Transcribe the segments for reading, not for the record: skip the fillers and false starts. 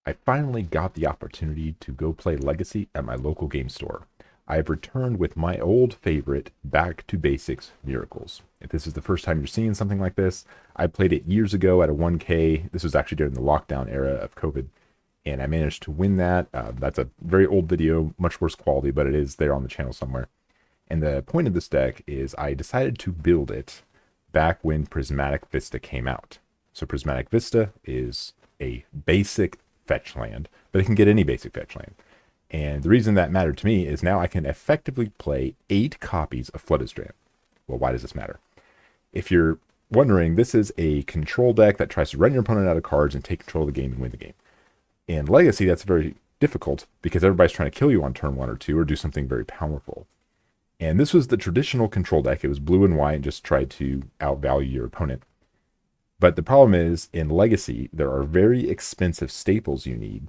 I finally got the opportunity to go play Legacy at my local game store. I have returned with my old favorite Back to Basics Miracles. If this is the first time you're seeing something like this, I played it years ago at a 1K. This was actually during the lockdown era of COVID, and I managed to win that. That's a very old video, much worse quality, but it is there on the channel somewhere. And the point of this deck is I decided to build it back when Prismatic Vista came out. So Prismatic Vista is a basic fetch land, but it can get any basic fetch land. And the reason that mattered to me is now I can effectively play 8 copies of Flooded Strand. Well, why does this matter? If you're wondering, this is a control deck that tries to run your opponent out of cards and take control of the game and win the game. In Legacy, that's very difficult because everybody's trying to kill you on turn 1 or 2 or do something very powerful. And this was the traditional control deck. It was blue and white and just tried to outvalue your opponent. But the problem is, in Legacy, there are very expensive staples you need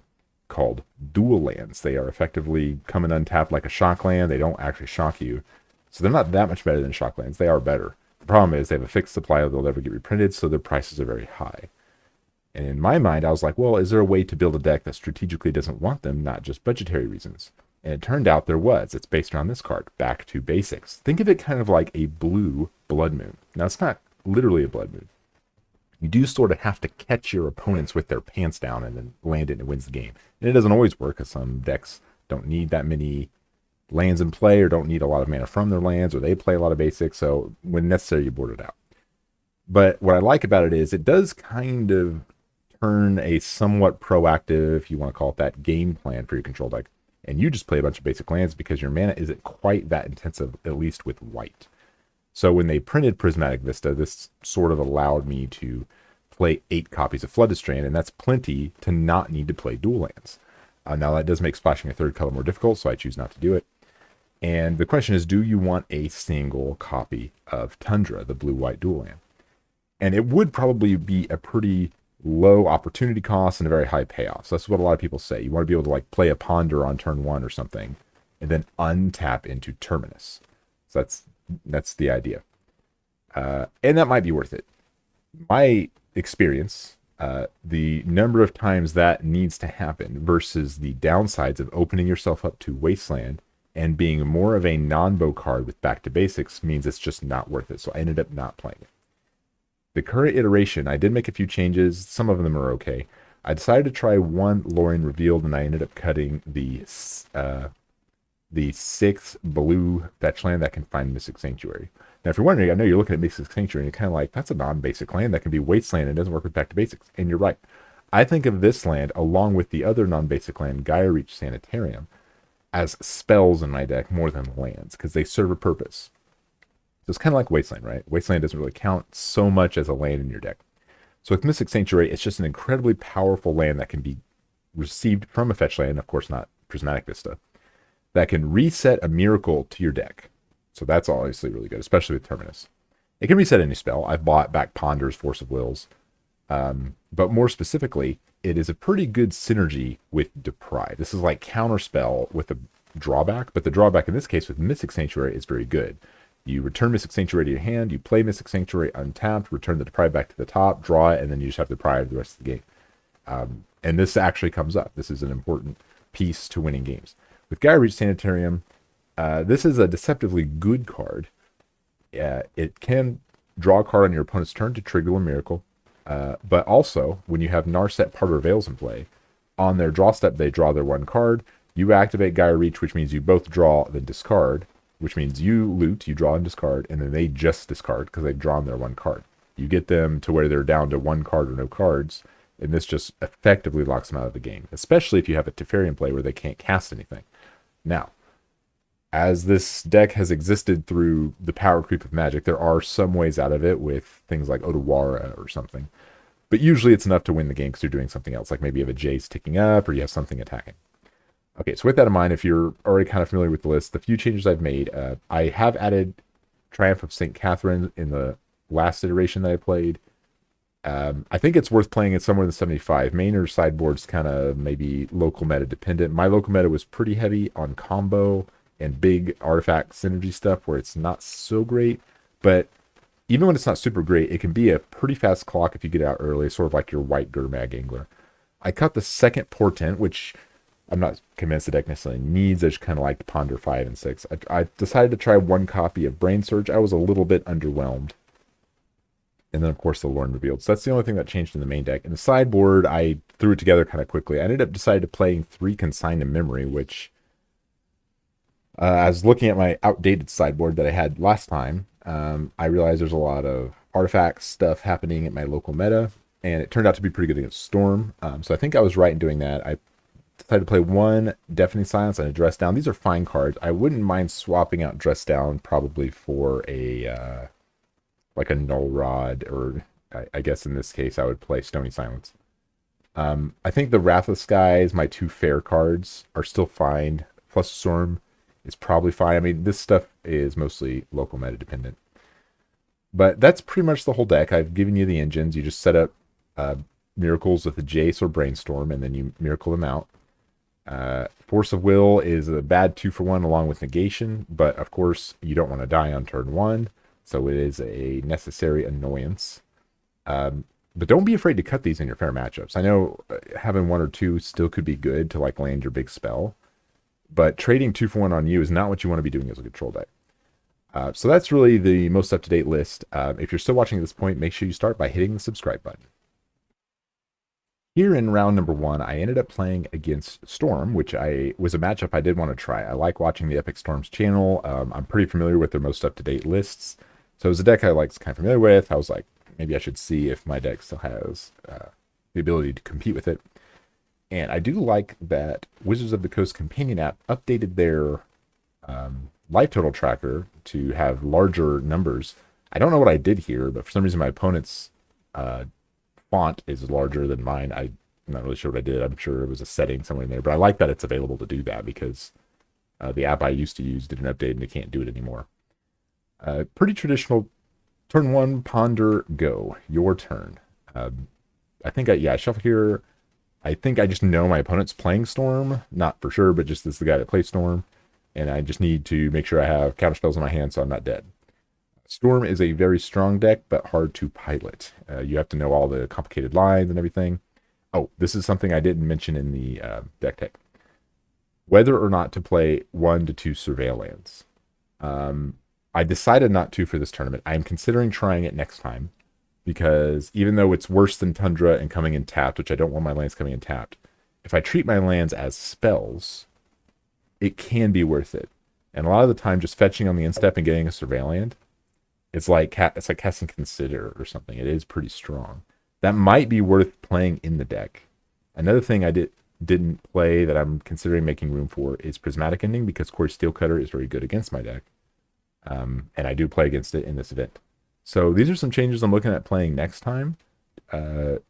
called dual lands. They are effectively coming untapped like a shock land. They don't actually shock you. So they're not that much better than shock lands. They are better. The problem is they have a fixed supply, they'll never get reprinted, so their prices are very high. And in my mind, I was like, well, is there a way to build a deck that strategically doesn't want them, not just budgetary reasons? And it turned out there was. It's based around this card, Back to Basics. Think of it kind of like a blue Blood Moon. Now, it's not literally a Blood Moon. You do sort of have to catch your opponents with their pants down and then land it and it wins the game. And it doesn't always work because some decks don't need that many lands in play or don't need a lot of mana from their lands or they play a lot of basics. So when necessary, you board it out. But what I like about it is it does kind of turn a somewhat proactive, if you want to call it that, game plan for your control deck. And you just play a bunch of basic lands because your mana isn't quite that intensive, at least with white. So when they printed Prismatic Vista, this sort of allowed me to play 8 copies of Flooded Strand, and that's plenty to not need to play dual lands. Now that does make splashing a third color more difficult, so I choose not to do it. And the question is, do you want a single copy of Tundra, the blue-white dual land? And it would probably be a pretty low opportunity cost and a very high payoff. So that's what a lot of people say. You want to be able to like play a Ponder on turn 1 or something, and then untap into Terminus. So that's the idea. And that might be worth it. My experience, the number of times that needs to happen versus the downsides of opening yourself up to Wasteland and being more of a non-bow card with Back to Basics means it's just not worth it. So I ended up not playing it. The current iteration, I did make a few changes. Some of them are okay. I decided to try one Lorien Revealed, and I ended up cutting the 6th blue fetch land that can find Mystic Sanctuary. Now, if you're wondering, I know you're looking at Mystic Sanctuary, and you're kind of like, that's a non-basic land that can be Wasteland and doesn't work with Back to Basics. And you're right. I think of this land, along with the other non-basic land, Gaia Reach Sanitarium, as spells in my deck more than lands, because they serve a purpose. So it's kind of like Wasteland, right? Wasteland doesn't really count so much as a land in your deck. So with Mystic Sanctuary, it's just an incredibly powerful land that can be received from a fetch land, of course not Prismatic Vista, that can reset a miracle to your deck. So that's obviously really good, especially with Terminus. It can reset any spell. I've bought back Ponder's Force of Wills. But more specifically, it is a pretty good synergy with Deprive. This is like counterspell with a drawback, but the drawback in this case with Mystic Sanctuary is very good. You return Mystic Sanctuary to your hand, you play Mystic Sanctuary untapped, return the Deprive back to the top, draw it, and then you just have Deprive the rest of the game. And this actually comes up. This is an important piece to winning games. With Gaia Reach Sanitarium, this is a deceptively good card. It can draw a card on your opponent's turn to trigger a miracle, but also, when you have Narset Parter Veils in play, on their draw step, they draw their 1 card. You activate Gaia Reach, which means you both draw, then discard, which means you loot, you draw and discard, and then they just discard because they've drawn their 1 card. You get them to where they're down to 1 card or no cards, and this just effectively locks them out of the game, especially if you have a Teferi in play where they can't cast anything. Now, as this deck has existed through the power creep of Magic, there are some ways out of it with things like Otawara or something. But usually it's enough to win the game because you're doing something else, like maybe you have a Jace ticking up or you have something attacking. Okay, so with that in mind, if you're already kind of familiar with the list, the few changes I've made, I have added Triumph of St. Catherine in the last iteration that I played. I think it's worth playing it somewhere in the 75. Main or sideboard's kind of maybe local meta dependent. My local meta was pretty heavy on combo and big artifact synergy stuff where it's not so great. But even when it's not super great, it can be a pretty fast clock if you get out early, sort of like your white Gurmag Angler. I cut the second Portent, which I'm not convinced the deck necessarily needs. I just kind of like to ponder 5 and 6. I decided to try one copy of Brain Surge. I was a little bit underwhelmed. And then, of course, the Lorne Revealed. So that's the only thing that changed in the main deck. In the sideboard, I threw it together kind of quickly. I ended up deciding to playing 3 Consigned to Memory, which I was looking at my outdated sideboard that I had last time. I realized there's a lot of artifact stuff happening at my local meta, and it turned out to be pretty good against Storm. So I think I was right in doing that. I decided to play 1 Deafening Silence and a Dress Down. These are fine cards. I wouldn't mind swapping out Dress Down probably for a like a Null Rod, or I guess in this case I would play Stony Silence. I think the Wrathless Skies, my 2 fair cards, are still fine. Plus Storm is probably fine. I mean, this stuff is mostly local meta dependent. But that's pretty much the whole deck. I've given you the engines. You just set up miracles with a Jace or Brainstorm, and then you miracle them out. Force of Will is a bad 2-for-1 along with negation, but of course you don't want to die on turn 1, so it is a necessary annoyance. But don't be afraid to cut these in your fair matchups. I know having 1 or 2 still could be good to like land your big spell, but trading 2-for-1 on you is not what you want to be doing as a control deck. So that's really the most up-to-date list. If you're still watching at this point, make sure you start by hitting the subscribe button. Here in round number 1, I ended up playing against Storm, which was a matchup I did want to try. I like watching the Epic Storms channel. I'm pretty familiar with their most up-to-date lists. So it was a deck I was kind of familiar with. I was like, maybe I should see if my deck still has the ability to compete with it. And I do like that Wizards of the Coast companion app updated their life total tracker to have larger numbers. I don't know what I did here, but for some reason my opponent's font is larger than mine. I'm not really sure what I did. I'm sure it was a setting somewhere in there, but I like that it's available to do that because the app I used to use did an update and it can't do it anymore. Pretty traditional. Turn 1, ponder, go. Your turn. I think I shuffle here. I think I just know my opponent's playing Storm. Not for sure, but just this is the guy that plays Storm. And I just need to make sure I have counter spells in my hand so I'm not dead. Storm is a very strong deck, but hard to pilot. You have to know all the complicated lines and everything. Oh, this is something I didn't mention in the deck tech. Whether or not to play 1 to 2 surveil lands. I decided not to for this tournament. I'm considering trying it next time, because even though it's worse than Tundra and coming in tapped, which I don't want my lands coming in tapped, if I treat my lands as spells, it can be worth it. And a lot of the time, just fetching on the instep and getting a surveil land, it's like casting Consider or something. It is pretty strong. That might be worth playing in the deck. Another thing I didn't play that I'm considering making room for is Prismatic Ending, because Core SteelCutter is very good against my deck. And I do play against it in this event. So these are some changes I'm looking at playing next time.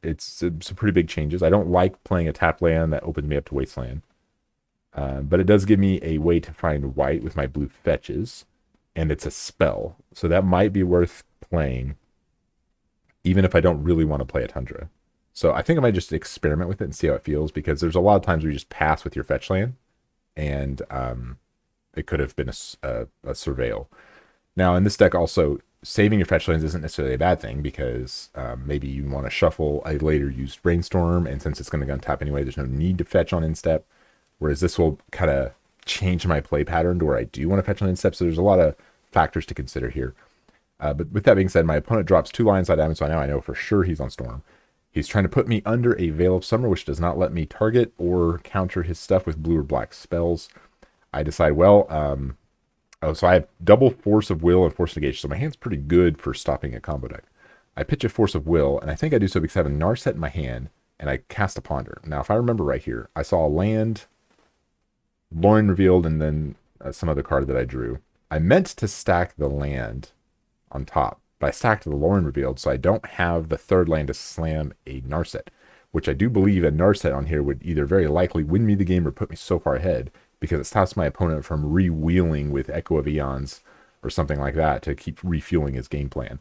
It's some pretty big changes. I don't like playing a tap land that opens me up to Wasteland. But it does give me a way to find white with my blue fetches. And it's a spell. So that might be worth playing, even if I don't really want to play a Tundra. So I think I might just experiment with it and see how it feels, because there's a lot of times where you just pass with your fetch land. And it could have been a surveil. Now, in this deck also, saving your fetch lands isn't necessarily a bad thing, because maybe you want to shuffle a later used Brainstorm, and since it's going to go on tap anyway, there's no need to fetch on instep. Whereas this will kind of change my play pattern to where I do want to fetch on instep, so there's a lot of factors to consider here. But with that being said, my opponent drops 2 lion side damage, so now I know for sure he's on Storm. He's trying to put me under a Veil of Summer, which does not let me target or counter his stuff with blue or black spells. I decide, well, so I have double Force of Will and Force Negation, so my hand's pretty good for stopping a combo deck. I pitch a Force of Will, and I think I do so because I have a Narset in my hand, and I cast a Ponder. Now, if I remember right here, I saw a land, Lorne Revealed, and then some other card that I drew. I meant to stack the land on top, but I stacked the Lorne Revealed, so I don't have the 3rd land to slam a Narset, which I do believe a Narset on here would either very likely win me the game or put me so far ahead, because it stops my opponent from re-wheeling with Echo of Eons or something like that to keep refueling his game plan.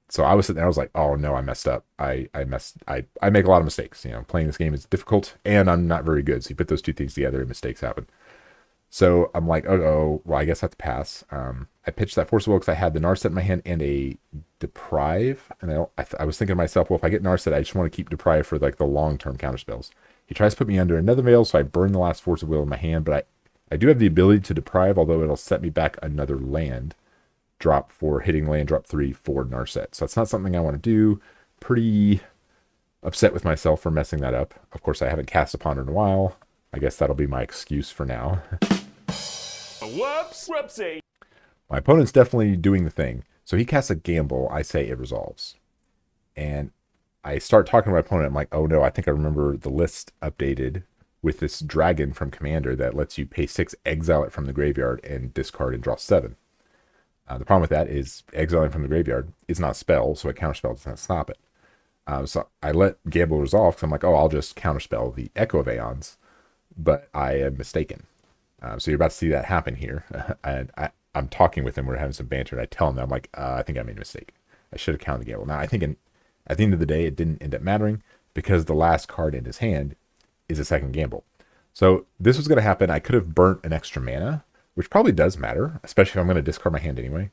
So I was sitting there, I was like, oh no, I messed up. I make a lot of mistakes. Playing this game is difficult, and I'm not very good. So you put those 2 things together and mistakes happen. So I'm like, oh, well, I guess I have to pass. I pitched that Force of Will because I had the Narset in my hand and a Deprive. And I was thinking to myself, well, if I get Narset, I just want to keep Deprive for like the long-term counter spells. He tries to put me under another veil, so I burn the last Force of Will in my hand, but I do have the ability to Deprive, although it'll set me back another land drop for hitting land drop 3 for Narset. So that's not something I want to do. Pretty upset with myself for messing that up. Of course, I haven't cast a Ponder in a while. I guess that'll be my excuse for now. Whoops! Whoopsie! My opponent's definitely doing the thing. So he casts a gamble. I say it resolves. And I start talking to my opponent. I'm like, oh no, I think I remember the list updated with this dragon from Commander that lets you pay 6, exile it from the graveyard, and discard and draw 7. The problem with that is exiling from the graveyard is not a spell, so a counterspell does not stop it. So I let gamble resolve because I'm like, oh, I'll just counterspell the Echo of Aeons, but I am mistaken. So you're about to see that happen here. And I'm talking with him. We're having some banter. And I tell him that I'm like, I think I made a mistake. I should have counted the gamble. Now, I think at the end of the day, it didn't end up mattering because the last card in his hand is a second gamble. So this was going to happen. I could have burnt an extra mana, which probably does matter, especially if I'm going to discard my hand anyway.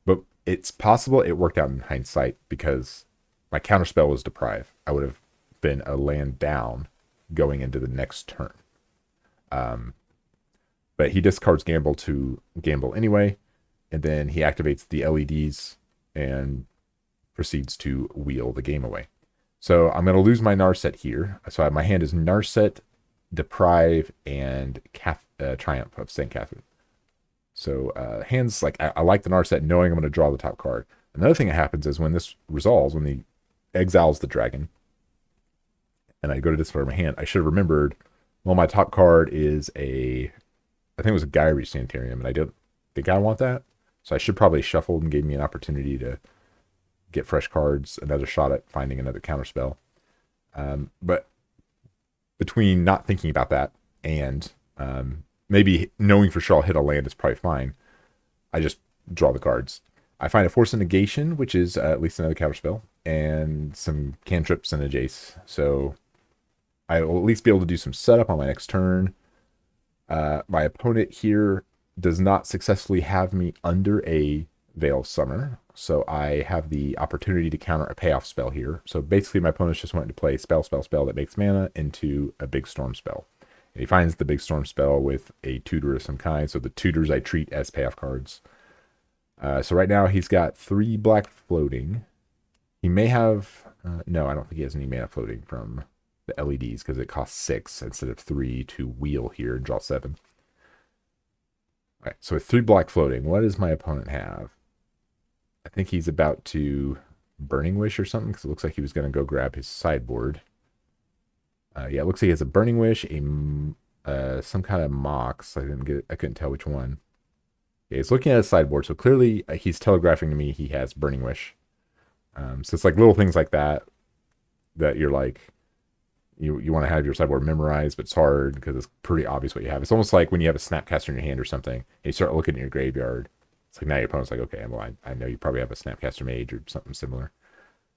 But it's possible it worked out in hindsight because my counterspell was Deprive. I would have been a land down going into the next turn. But he discards gamble to gamble anyway, and then he activates the LEDs and proceeds to wheel the game away. So I'm going to lose my Narset here. So my hand is Narset, Deprive, and Triumph of St. Catherine. So hands, like, I like the Narset knowing I'm going to draw the top card. Another thing that happens is when this resolves, when he exiles the dragon, and I go to discard my hand, I should have remembered, well, my top card is I think it was a Gyrie Sanitarium, and I didn't think I want that. So I should probably shuffle and gave me an opportunity to get fresh cards, another shot at finding another counterspell. But between not thinking about that and maybe knowing for sure I'll hit a land is probably fine, I just draw the cards. I find a Force of Negation, which is at least another counterspell, and some cantrips and a Jace. So I will at least be able to do some setup on my next turn. My opponent here does not successfully have me under a Veil of Summer, so I have the opportunity to counter a payoff spell here. So basically my opponent's just wanting to play spell that makes mana into a Big Storm spell. And he finds the Big Storm spell with a tutor of some kind, so the tutors I treat as payoff cards. So right now he's got 3 black floating. He may have, no, I don't think he has any mana floating from the LEDs because it costs 6 instead of 3 to wheel here and draw 7. All right, so with 3 black floating, what does my opponent have? I think he's about to Burning Wish or something because it looks like he was going to go grab his sideboard. Yeah, it looks like he has a Burning Wish, some kind of Mox. I couldn't tell which one. Yeah, he's looking at his sideboard, so clearly he's telegraphing to me he has Burning Wish. So it's like little things like that you're like, you want to have your sideboard memorized, but it's hard because it's pretty obvious what you have. It's almost like when you have a Snapcaster in your hand or something, and you start looking at your graveyard. It's like now your opponent's like, okay, well, I know you probably have a Snapcaster Mage or something similar.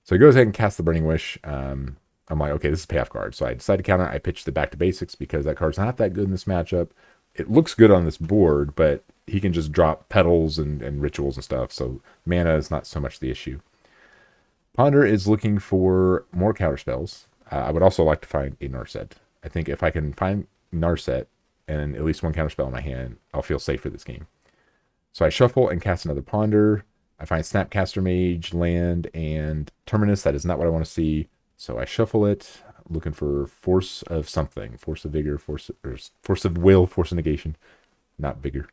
So he goes ahead and casts the Burning Wish. I'm like, okay, this is a payoff card. So I decide to counter. I pitch the Back to Basics because that card's not that good in this matchup. It looks good on this board, but he can just drop petals and rituals and stuff. So mana is not so much the issue. Ponder is looking for more counterspells. I would also like to find a Narset. I think if I can find Narset and at least one counterspell in my hand, I'll feel safe for this game. So I shuffle and cast another Ponder. I find Snapcaster Mage, land, and Terminus. That is not what I want to see. So I shuffle it, looking for Force of something. Force of Vigor, Force of Will, Force of Negation. Not Vigor.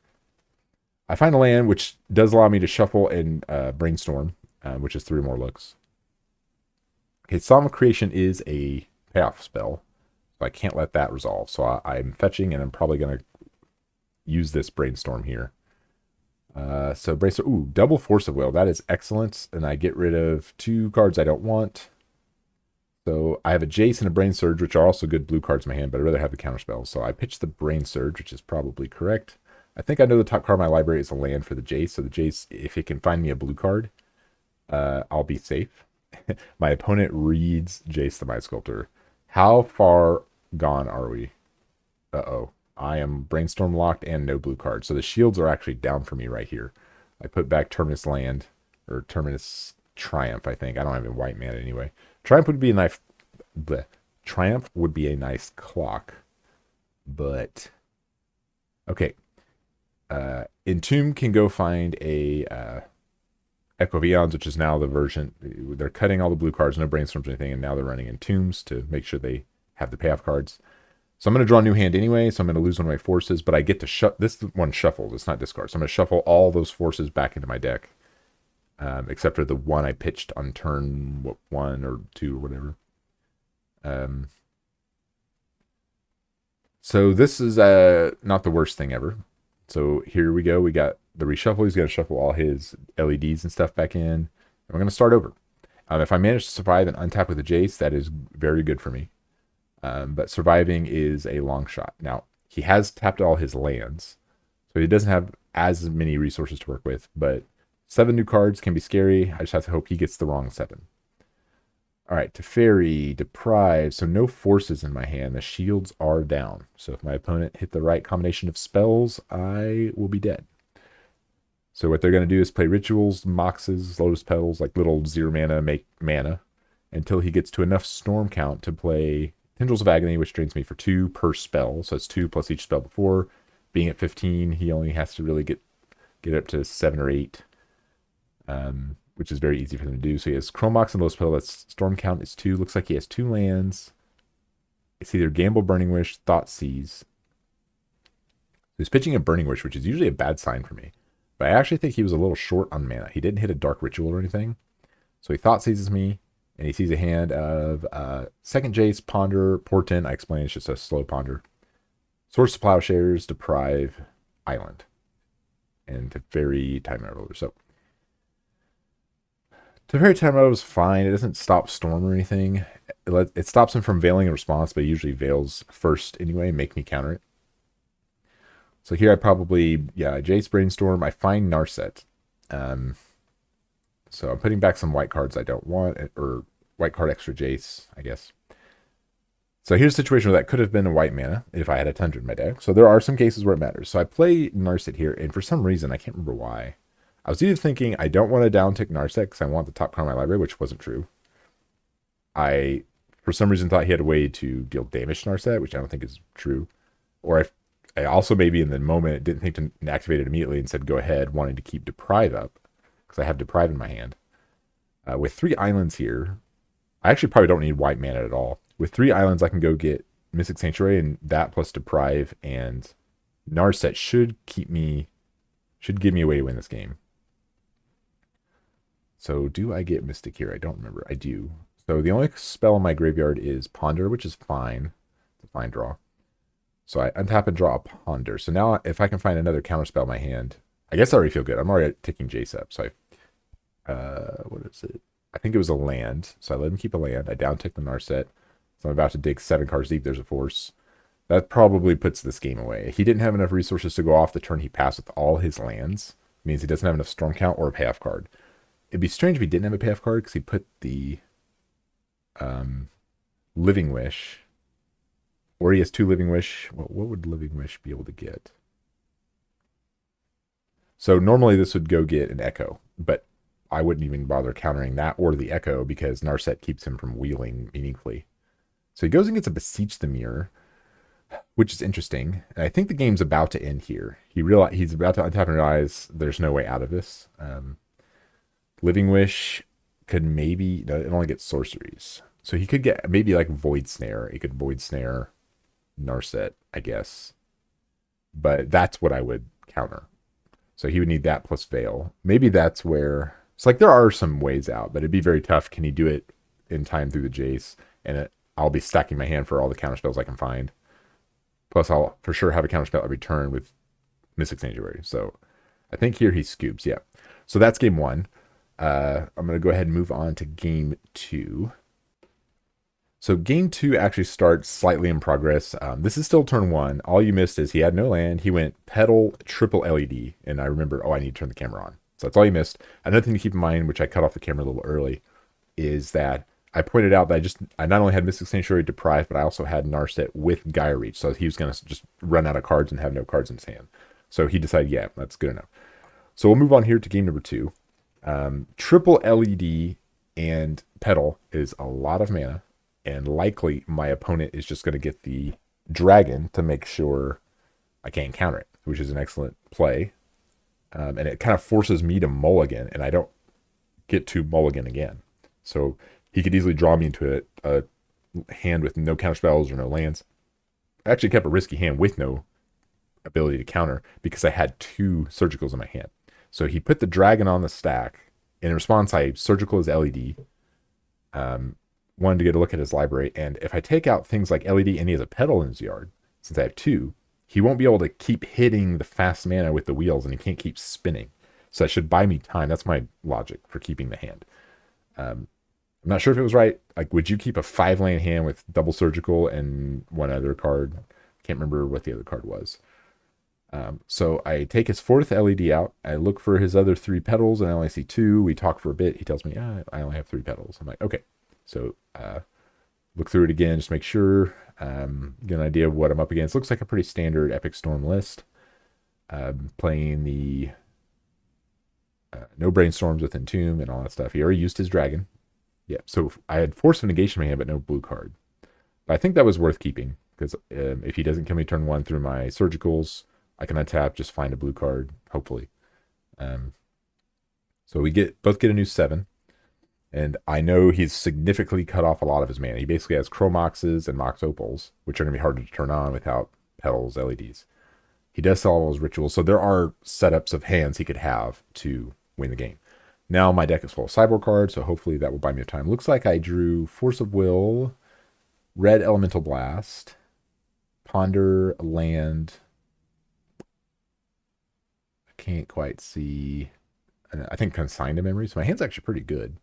I find a land, which does allow me to shuffle and Brainstorm, which is 3 more looks. Okay, Psalm of Creation is a payoff spell, so I can't let that resolve. So I'm fetching, and I'm probably going to use this Brainstorm here. So Brainstorm, double Force of Will. That is excellent, and I get rid of 2 cards I don't want. So I have a Jace and a Brain Surge, which are also good blue cards in my hand, but I'd rather have the counterspell. So I pitch the Brain Surge, which is probably correct. I think I know the top card of my library is a land for the Jace, so the Jace, if it can find me a blue card, I'll be safe. My opponent reads Jace the Mind Sculptor. How far gone are we? Uh-oh. I am brainstorm locked and no blue cards. So the shields are actually down for me right here. I put back Terminus Land, or Terminus Triumph, I think. I don't have a white mana anyway. Triumph would be a nice bleh. Triumph would be a nice clock. But okay. Entomb can go find a Echo Vions, which is now the version. They're cutting all the blue cards, no brainstorms or anything, and now they're running Entombs to make sure they have the payoff cards. So I'm going to draw a new hand anyway, so I'm going to lose one of my forces, but I get to this one shuffles. It's not discard. So I'm going to shuffle all those forces back into my deck, except for the one I pitched on turn 1 or 2 or whatever. So this is not the worst thing ever. So here we go. We got the reshuffle. He's going to shuffle all his LEDs and stuff back in. And we're going to start over. If I manage to survive and untap with a Jace, that is very good for me. But surviving is a long shot. Now, he has tapped all his lands, so he doesn't have as many resources to work with, but 7 new cards can be scary. I just have to hope he gets the wrong 7. All right, Teferi, Deprive, so no forces in my hand. The shields are down, so if my opponent hit the right combination of spells, I will be dead. So what they're going to do is play Rituals, Moxes, Lotus Petals, like little 0 mana, make mana, until he gets to enough storm count to play Tendrils of Agony, which drains me for 2 per spell. So it's 2 plus each spell before. Being at 15, he only has to really get up to 7 or 8, which is very easy for them to do. So he has Chromox and Lotus Petal. That's storm count is 2. Looks like he has 2 lands. It's either Gamble, Burning Wish, Thoughtseize. He's pitching a Burning Wish, which is usually a bad sign for me. But I actually think he was a little short on mana. He didn't hit a Dark Ritual or anything. So he Thoughtseizes me. And he sees a hand of second Jace, Ponder, Portent. I explained it's just a slow Ponder. Source of Plowshares, Deprive, Island. And Teferi, Time Roller. So Teferi Time Roller is fine. It doesn't stop Storm or anything. It stops him from veiling a response, but it usually veils first anyway, make me counter it. So here I probably, Jace, Brainstorm. I find Narset. So I'm putting back some white cards I don't want, or white card extra Jace, I guess. So here's a situation where that could have been a white mana if I had a Tundra in my deck. So there are some cases where it matters. So I play Narset here, and for some reason, I can't remember why. I was either thinking I don't want to downtick Narset because I want the top card in my library, which wasn't true. I, for some reason, thought he had a way to deal damage to Narset, which I don't think is true. Or I also maybe in the moment didn't think to activate it immediately and said go ahead, wanting to keep Deprive up. I have Deprive in my hand. With 3 islands here, I actually probably don't need white mana at all. With 3 islands, I can go get Mystic Sanctuary, and that plus Deprive and Narset should give me a way to win this game. So do I get Mystic here? I don't remember. I do. So the only spell in my graveyard is Ponder, which is fine. It's a fine draw. So I untap and draw a Ponder. So now if I can find another counterspell in my hand, I guess I already feel good. I'm already ticking Jace up. So what is it? I think it was a land. So I let him keep a land. I down tick the Narset. So I'm about to dig 7 cards deep. There's a force. That probably puts this game away. He didn't have enough resources to go off the turn he passed with all his lands. It means he doesn't have enough storm count or a payoff card. It'd be strange if he didn't have a payoff card because he put the Living Wish. Or he has 2 Living Wish. What would Living Wish be able to get? So normally this would go get an Echo, but I wouldn't even bother countering that or the Echo because Narset keeps him from wheeling meaningfully. So he goes and gets a Beseech the Mirror, which is interesting. And I think the game's about to end here. He's about to untap and realize there's no way out of this. Living Wish could maybe, no, it only gets sorceries. So he could get maybe like Void Snare. He could Void Snare Narset, I guess. But that's what I would counter. So he would need that plus Veil. Maybe that's where... It's like there are some ways out, but it'd be very tough. Can he do it in time through the Jace? And I'll be stacking my hand for all the counterspells I can find. Plus, I'll for sure have a counterspell every turn with Mystic Sanctuary. So I think here he scoops, yeah. So that's game 1. I'm going to go ahead and move on to game 2. So game 2 actually starts slightly in progress. This is still turn 1. All you missed is he had no land. He went Petal, triple LED. And I remember, I need to turn the camera on. So that's all you missed. Another thing to keep in mind, which I cut off the camera a little early, is that I pointed out that I not only had Mystic Sanctuary Deprived, but I also had Narset with Gaia Reach. So he was going to just run out of cards and have no cards in his hand. So he decided, yeah, that's good enough. So we'll move on here to game number 2. Triple LED and Petal is a lot of mana, and likely my opponent is just going to get the dragon to make sure I can't counter it, which is an excellent play. And it kind of forces me to mulligan, and I don't get to mulligan again. So he could easily draw me into a hand with no counter spells or no lands. I actually kept a risky hand with no ability to counter because I had 2 surgicals in my hand. So he put the dragon on the stack. In response, I surgical his LED. Wanted to get a look at his library. And if I take out things like LED and he has a Petal in his yard, since I have 2, he won't be able to keep hitting the fast mana with the wheels, and he can't keep spinning. So that should buy me time. That's my logic for keeping the hand. I'm not sure if it was right. Like, would you keep a 5-land hand with double surgical and one other card? Can't remember what the other card was. So I take his 4th LED out. I look for his other 3 petals, and I only see 2. We talk for a bit. He tells me, I only have 3 petals. I'm like, okay. So look through it again, just make sure, get an idea of what I'm up against. Looks like a pretty standard Epic Storm list. Playing the no brainstorms with Entomb and all that stuff. He already used his dragon. Yeah, so I had Force of Negation in my hand, but no blue card. But I think that was worth keeping, because if he doesn't kill me turn 1 through my surgicals, I can untap, just find a blue card, hopefully. So we both get a new 7. And I know he's significantly cut off a lot of his mana. He basically has Chromoxes and Mox Opals, which are going to be hard to turn on without Petals, LEDs. He does sell all his rituals, so there are setups of hands he could have to win the game. Now my deck is full of Cyborg cards, so hopefully that will buy me time. Looks like I drew Force of Will, Red Elemental Blast, Ponder, Land. I can't quite see. I think Consign to Memory, so my hand's actually pretty good.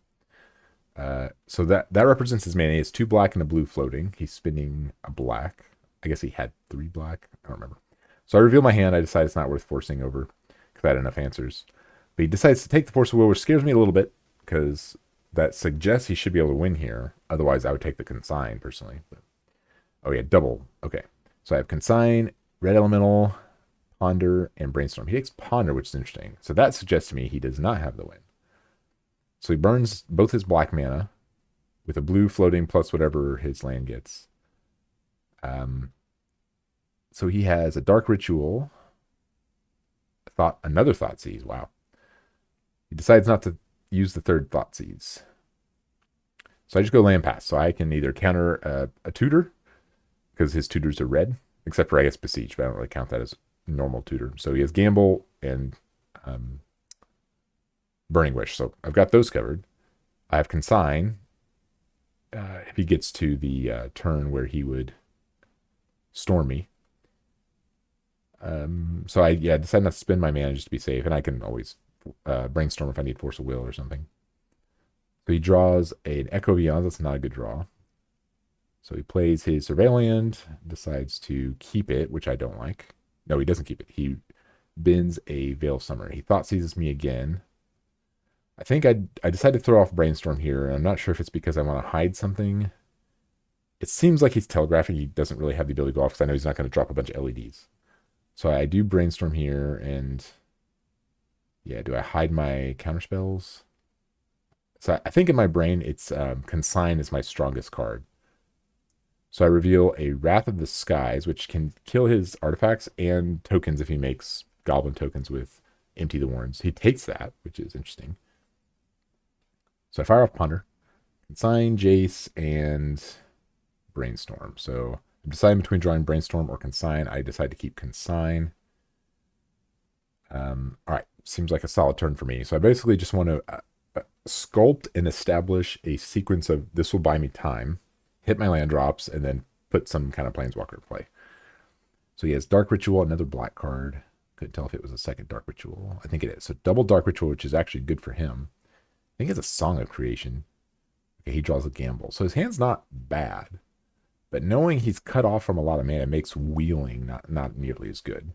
So that represents his mana. He has 2 black and a blue floating. He's spinning a black. I guess he had 3 black. I don't remember. So I reveal my hand. I decide it's not worth forcing over because I had enough answers. But he decides to take the Force of Will, which scares me a little bit because that suggests he should be able to win here. Otherwise, I would take the Consign personally. But, oh yeah, double. Okay. So I have Consign, Red Elemental, Ponder, and Brainstorm. He takes Ponder, which is interesting. So that suggests to me he does not have the win. So he burns both his black mana with a blue floating plus whatever his land gets. So he has a Dark Ritual, another Thoughtseize. Wow. He decides not to use the 3rd Thoughtseize. So I just go land pass. So I can either counter a tutor, because his tutors are red, except for, I guess, Besiege, but I don't really count that as normal tutor. So he has Gamble and Burning Wish. So I've got those covered. I have Consign. If he gets to the turn where he would storm me. So I decide not to spend my mana just to be safe, and I can always brainstorm if I need Force of Will or something. So he draws an Echo Beyond. That's not a good draw. So he plays his Surveilland, decides to keep it, which I don't like. No, he doesn't keep it. He bins a Veil Summer. He thought seizes me again. I think I decided to throw off Brainstorm here, and I'm not sure if it's because I want to hide something. It seems like he's telegraphing he doesn't really have the ability to go off, because I know he's not going to drop a bunch of LEDs. So I do Brainstorm here, and yeah, do I hide my counterspells? So I think in my brain, it's Consign is my strongest card. So I reveal a Wrath of the Skies, which can kill his artifacts and tokens if he makes goblin tokens with Empty the Warrens. He takes that, which is interesting. So I fire off Ponder, Consign, Jace, and Brainstorm. So I'm deciding between drawing Brainstorm or Consign. I decide to keep Consign. All right, seems like a solid turn for me. So I basically just want to sculpt and establish a sequence of this will buy me time, hit my land drops, and then put some kind of Planeswalker to play. So he has Dark Ritual, another black card. Couldn't tell if it was a second Dark Ritual. I think it is. So double Dark Ritual, which is actually good for him. I think it's a Song of Creation. Okay, he draws a Gamble. So his hand's not bad. But knowing he's cut off from a lot of mana makes wheeling not nearly as good.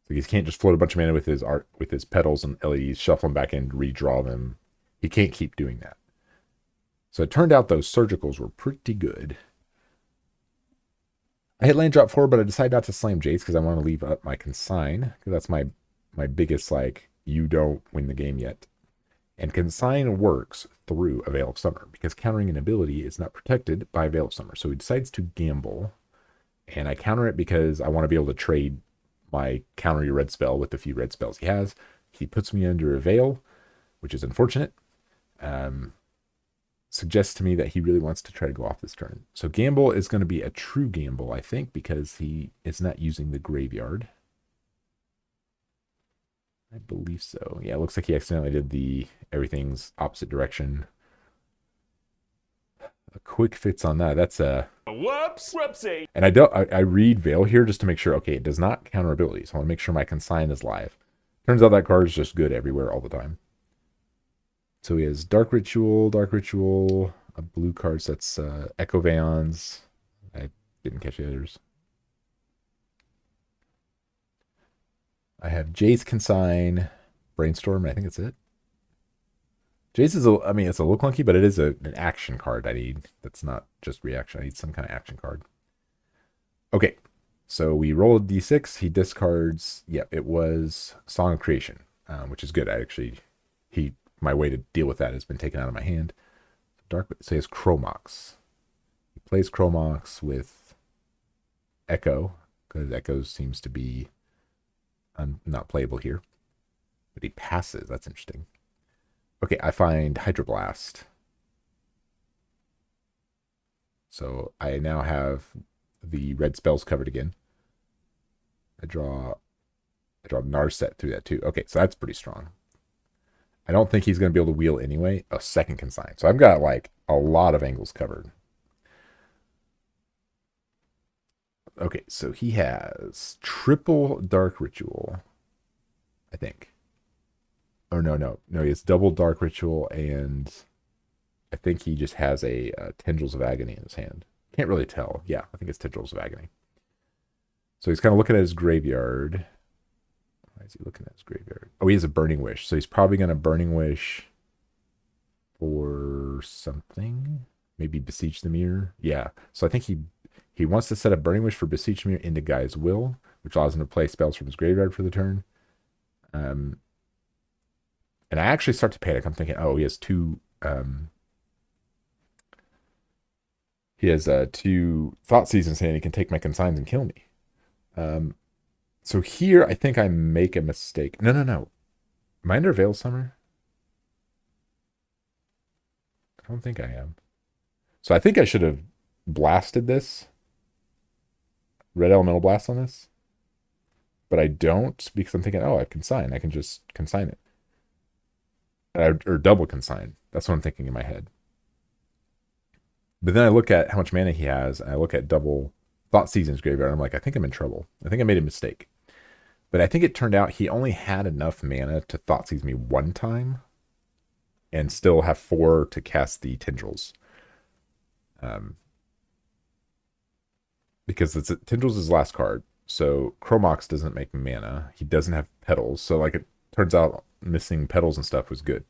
So he can't just float a bunch of mana with his petals and LEDs, shuffle them back in, redraw them. He can't keep doing that. So it turned out those surgicals were pretty good. I hit land drop 4, but I decided not to slam Jace because I want to leave up my consign. Because that's my biggest, like, you don't win the game yet. And consign works through a Veil of Summer because countering an ability is not protected by Veil of Summer. So he decides to gamble. And I counter it because I want to be able to trade my counter your red spell with the few red spells he has. He puts me under a Veil, which is unfortunate. Suggests to me that he really wants to try to go off this turn. So gamble is going to be a true gamble, I think, because he is not using the graveyard. I believe so. Yeah, it looks like he accidentally did the everything's opposite direction. A quick fix on that. That's a whoopsie. And I read Veil here just to make sure. Okay, it does not counter abilities. I want to make sure my consign is live. Turns out that card is just good everywhere all the time. So he has Dark Ritual, a blue card that's Echo Vans. I didn't catch the others. I have Jace Consign, Brainstorm, and I think that's it. Jace is, I mean, it's a little clunky, but it is an action card I need. That's not just reaction. I need some kind of action card. Okay, so we roll a d6. He discards, yeah, it was Song of Creation, which is good. My way to deal with that has been taken out of my hand. So he has Chromox. He plays Chromox with Echo, because Echo seems to be not playable here. But he passes. That's interesting. Okay, I find Hydroblast. So I now have the red spells covered again. I draw Narset through that too. Okay, so that's pretty strong. I don't think he's going to be able to wheel anyway. A second consign. So I've got like a lot of angles covered. Okay, so he has triple Dark Ritual, I think. Or no. He has double Dark Ritual, and I think he just has a Tendrils of Agony in his hand. Can't really tell. Yeah, I think it's Tendrils of Agony. So he's kind of looking at his graveyard. Why is he looking at his graveyard? Oh, he has a Burning Wish. So he's probably going to Burning Wish for something. Maybe Beseech the Mirror. Yeah. So I think he wants to set a Burning Wish for Beseech the Mirror into Guy's Will, which allows him to play spells from his graveyard for the turn. And I actually start to panic. I'm thinking, oh, he has two Thought Seasons and he can take my consigns and kill me. So here, I think I make a mistake. No. Am I under Veil Summer? I don't think I am. So I think I should have blasted this. Red Elemental Blast on this. But I don't because I'm thinking, oh, I consign. I can just consign it. Or double consign. That's what I'm thinking in my head. But then I look at how much mana he has, and I look at double Thought Seasons Graveyard, and I'm like, I think I'm in trouble. I think I made a mistake. But I think it turned out he only had enough mana to Thought Seize me one time and still have 4 to cast the Tendrils. Because Tendrils is his last card. So Chromox doesn't make mana. He doesn't have petals. So like it turns out missing petals and stuff was good.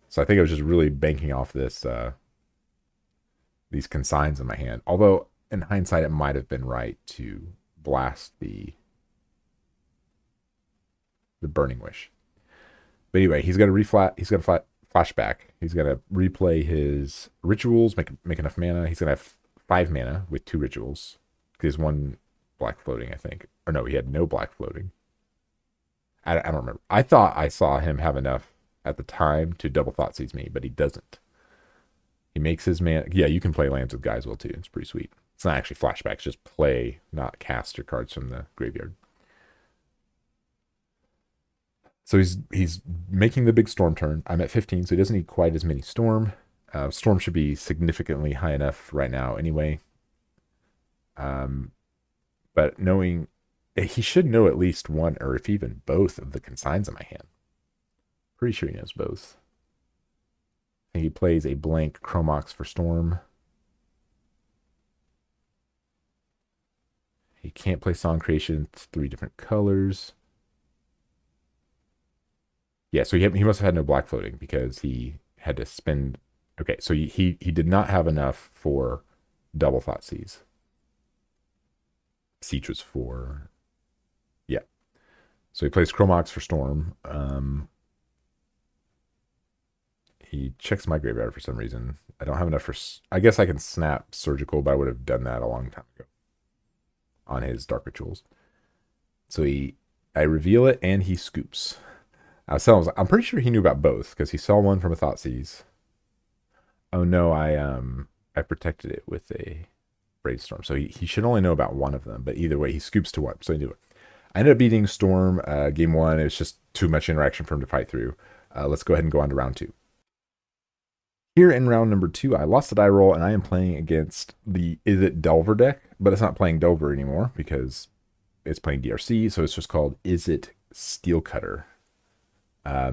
So I think I was just really banking off this these consigns in my hand. Although in hindsight it might have been right to blast the Burning Wish. But anyway, he's got a flashback. He's gonna replay his rituals, make enough mana. He's gonna have 5 mana with 2 rituals. He has 1 black floating, I think. Or no, he had no black floating. I don't remember. I thought I saw him have enough at the time to double Thought Seize me, but he doesn't. He makes his mana. Yeah, you can play lands with Guy's Will too. It's pretty sweet. It's not actually flashbacks, just play, not cast your cards from the graveyard. So he's making the big storm turn. I'm at 15, so he doesn't need quite as many storm. Storm should be significantly high enough right now anyway. But knowing he should know at least one or if even both of the consigns in my hand. Pretty sure he knows both. I think he plays a blank Chromox for storm. He can't play Song Creation. It's 3 different colors. Yeah, so he must have had no black floating because he had to spend Okay, so he did not have enough for double Thoughtseize. Siege was 4. Yeah. So he plays Chromox for Storm. He checks my graveyard for some reason. I don't have enough for. I guess I can snap Surgical, but I would have done that a long time ago on his Dark Rituals. So I reveal it and he scoops. I'm pretty sure he knew about both because he saw one from a Thoughtseize. Oh no, I protected it with a Brainstorm. So he should only know about one of them, but either way, he scoops to one. So he knew it. I ended up beating Storm game 1. It was just too much interaction for him to fight through. Let's go ahead and go on to round 2. Here in round number 2, I lost the die roll, and I am playing against the Izzet Delver deck, but it's not playing Delver anymore because it's playing DRC, so it's just called Izzet SteelCutter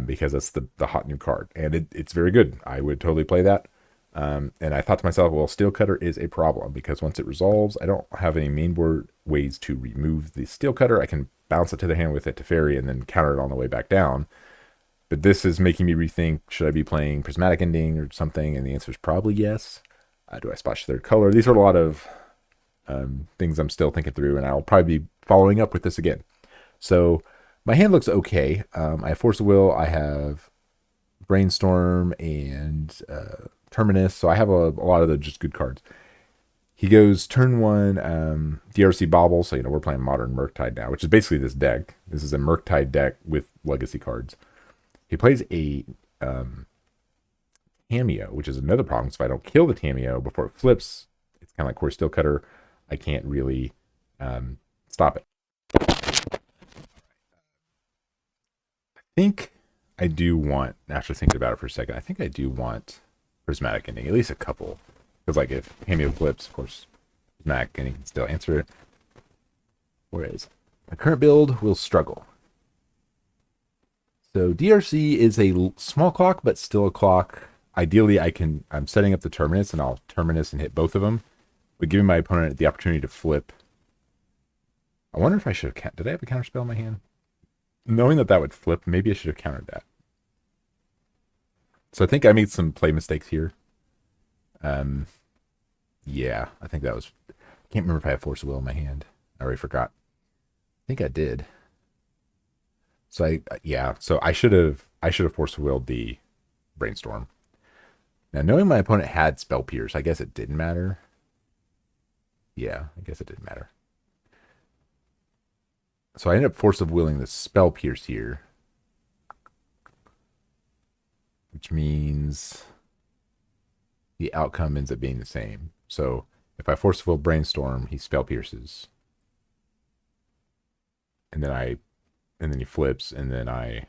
because that's the hot new card, and it's very good. I would totally play that. And I thought to myself, well, SteelCutter is a problem because once it resolves, I don't have any mainboard ways to remove the SteelCutter. I can bounce it to the hand with a Teferi and then counter it on the way back down. But this is making me rethink, should I be playing Prismatic Ending or something? And the answer is probably yes. Do I splash third color? These are a lot of things I'm still thinking through, and I'll probably be following up with this again. So my hand looks okay. I have Force of Will. I have Brainstorm and Terminus. So I have a lot of the just good cards. He goes turn 1, DRC Bobble. So, we're playing Modern Murktide now, which is basically this deck. This is a Murktide deck with legacy cards. He plays a Cameo, which is another problem. So if I don't kill the Cameo before it flips, it's kind of like Core Steelcutter. I can't really stop it. I think I do want, after thinking about it for a second, I think I do want Prismatic Ending, at least a couple. Because like if Cameo flips, of course, Prismatic Ending can still answer it. Whereas my current build will struggle. So DRC is a small clock, but still a clock. Ideally, I'm setting up the Terminus, and I'll Terminus and hit both of them, but giving my opponent the opportunity to flip. I wonder if I should have, did I have a counterspell in my hand? Knowing that would flip, maybe I should have countered that. So I think I made some play mistakes here. Yeah, I think that was, I can't remember if I had Force of Will in my hand. I already forgot. I think I did. So so I should have Force Willed the Brainstorm. Now, knowing my opponent had Spell Pierce, I guess it didn't matter. Yeah, I guess it didn't matter. So I ended up Force of Willing the Spell Pierce here, which means the outcome ends up being the same. So if I Force of Will Brainstorm, he Spell Pierces, and then he flips, and then I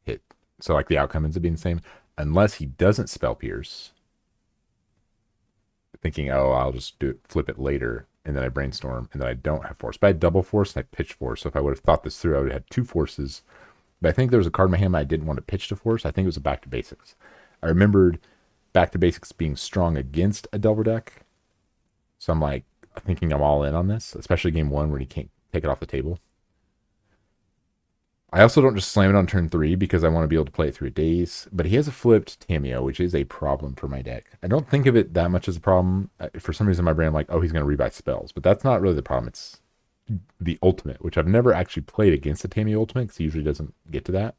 hit. So like the outcome ends up being the same, unless he doesn't Spell Pierce, thinking, oh, I'll just flip it later, and then I Brainstorm, and then I don't have Force. But I had double Force, and I pitch Force. So if I would have thought this through, I would have had 2 forces. But I think there was a card in my hand I didn't want to pitch to Force. I think it was a Back to Basics. I remembered Back to Basics being strong against a Delver deck. So I'm like thinking I'm all in on this, especially game 1 where you can't take it off the table. I also don't just slam it on turn 3 because I want to be able to play it through days. But he has a flipped Tameo, which is a problem for my deck. I don't think of it that much as a problem. For some reason, in my brain, I'm like, oh, he's going to rebuy spells. But that's not really the problem. It's the ultimate, which I've never actually played against the Tameo ultimate because he usually doesn't get to that.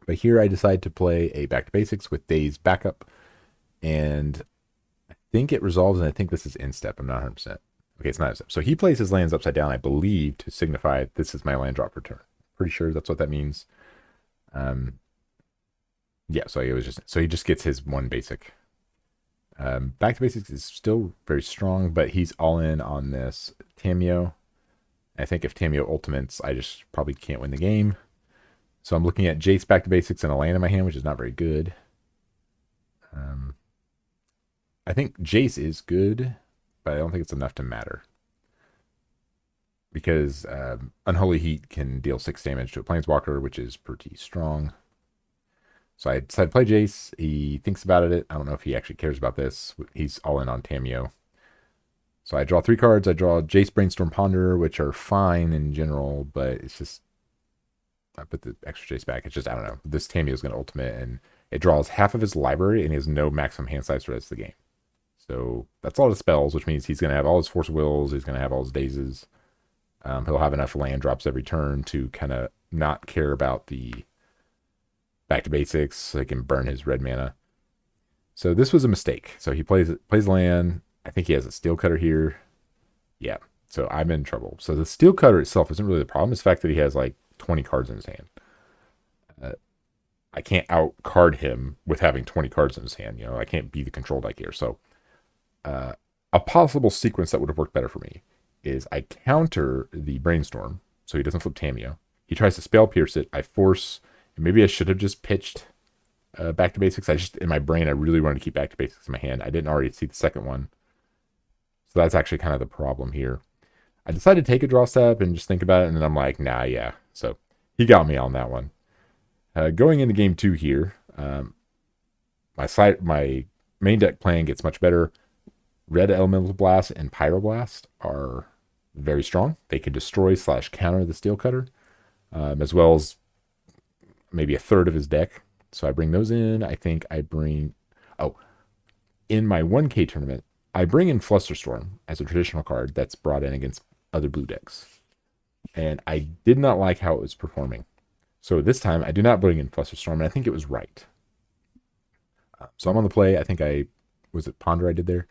But here I decide to play a Back to Basics with Days backup. And I think it resolves, and I think this is in-step. I'm not 100%. Okay, it's not in-step. So he plays his lands upside down, I believe, to signify this is my land drop for turn. Pretty sure that's what that means. Yeah, so he just gets his 1 basic. Back to Basics is still very strong, but he's all in on this Tameo. I think if Tameo ultimates, I just probably can't win the game. So I'm looking at Jace Back to Basics and a land in my hand, which is not very good. I think Jace is good, but I don't think it's enough to matter. Because Unholy Heat can deal 6 damage to a Planeswalker, which is pretty strong. So I decided to play Jace. He thinks about it. I don't know if he actually cares about this. He's all in on Tameo. So I draw 3 cards. I draw Jace, Brainstorm, Ponder, which are fine in general, but it's just, I put the extra Jace back. It's just, I don't know. This Tameo is going to ultimate, and It draws half of his library, and he has no maximum hand size for the rest of the game. So that's all the spells, which means he's going to have all his Force of Wills, he's going to have all his Dazes. He'll have enough land drops every turn to kind of not care about the back to basics, so he can burn his red mana. So this was a mistake. So he plays land. I think he has a SteelCutter here. Yeah, so I'm in trouble. So the SteelCutter itself isn't really the problem. It's the fact that he has like 20 cards in his hand. I can't out card him with having 20 cards in his hand. I can't be the control deck here. So a possible sequence that would have worked better for me is I counter the Brainstorm so he doesn't flip Tamiyo. He tries to Spell Pierce it. I force, and maybe I should have just pitched back to basics. In my brain, I really wanted to keep back to basics in my hand. I didn't already see the second one. So that's actually kind of the problem here. I decided to take a draw step and just think about it, and then I'm like, nah, yeah. So he got me on that one. Going into game 2 here, my main deck plan gets much better. Red Elemental Blast and Pyroblast are very strong. They can destroy / counter the SteelCutter, as well as maybe a third of his deck. So I bring those in. I think I bring... in my 1K tournament, I bring in Flusterstorm as a traditional card that's brought in against other blue decks. And I did not like how it was performing. So this time, I do not bring in Flusterstorm, and I think it was right. So I'm on the play. I think was it Ponder I did there?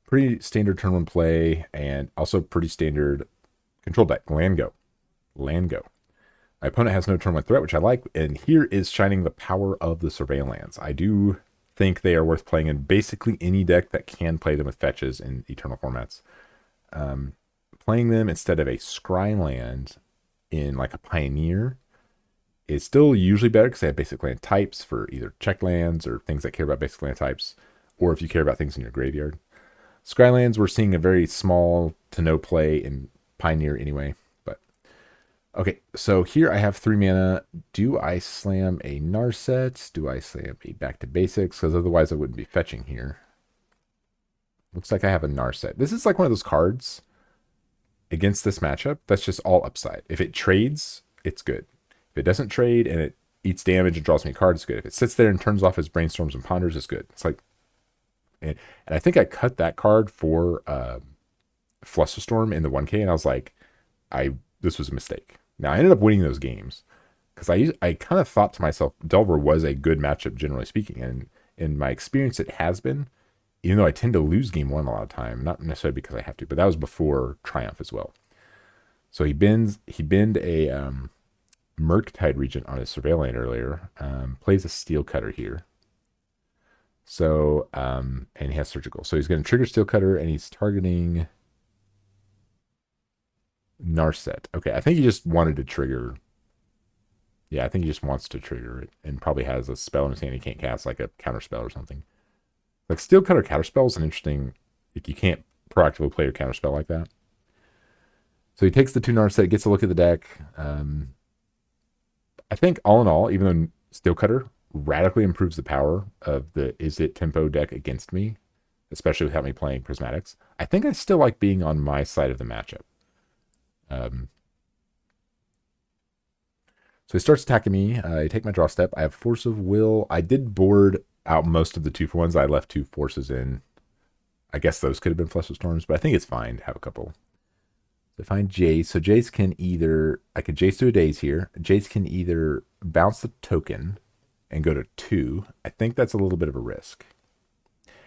Pretty standard turn 1 play, and also pretty standard control deck. Land go. My opponent has no turn 1 threat, which I like, and here is shining the power of the Surveil lands. I do think they are worth playing in basically any deck that can play them with fetches in Eternal formats. Playing them instead of a Scry land in like a Pioneer is still usually better because they have basic land types for either check lands or things that care about basic land types, or if you care about things in your graveyard. Scrylands, we're seeing a very small to no play in Pioneer anyway. But okay, so here I have 3 mana. Do I slam a Narset? Do I slam a back to basics? Because otherwise I wouldn't be fetching here. Looks like I have a Narset. This is like one of those cards against this matchup that's just all upside. If it trades, it's good. If it doesn't trade and it eats damage and draws me cards, it's good. If it sits there and turns off his Brainstorms and Ponders, it's good. It's like, and I think I cut that card for Flusterstorm in the 1K, and I was like, this was a mistake. Now I ended up winning those games because I kind of thought to myself, Delver was a good matchup generally speaking, and in my experience, it has been. Even though I tend to lose game 1 a lot of time, not necessarily because I have to, but that was before Triumph as well. So he binned a Murktide Regent on his Surveil land earlier, plays a SteelCutter here. So, and he has Surgical. So he's going to trigger SteelCutter, and he's targeting Narset. Okay, I think he just wanted to trigger. Yeah, I think he just wants to trigger it, and probably has a spell in his hand he can't cast, like a counter spell or something. Like SteelCutter counterspell is an interesting. Like you can't proactively play your counterspell like that. So he takes the 2 Narset, gets a look at the deck. I think all in all, even though SteelCutter radically improves the power of the Izzet tempo deck against me, especially without me playing Prismatics, I think I still like being on my side of the matchup. So he starts attacking me. I take my draw step. I have Force of Will. I did board out most of the 2-for-1s. I left 2 forces in. I guess those could have been Flusterstorms, but I think it's fine to have a couple. So find Jace. So Jace can either, I could Jace to a Daze here. Jace can either bounce the token and go to 2. I think that's a little bit of a risk.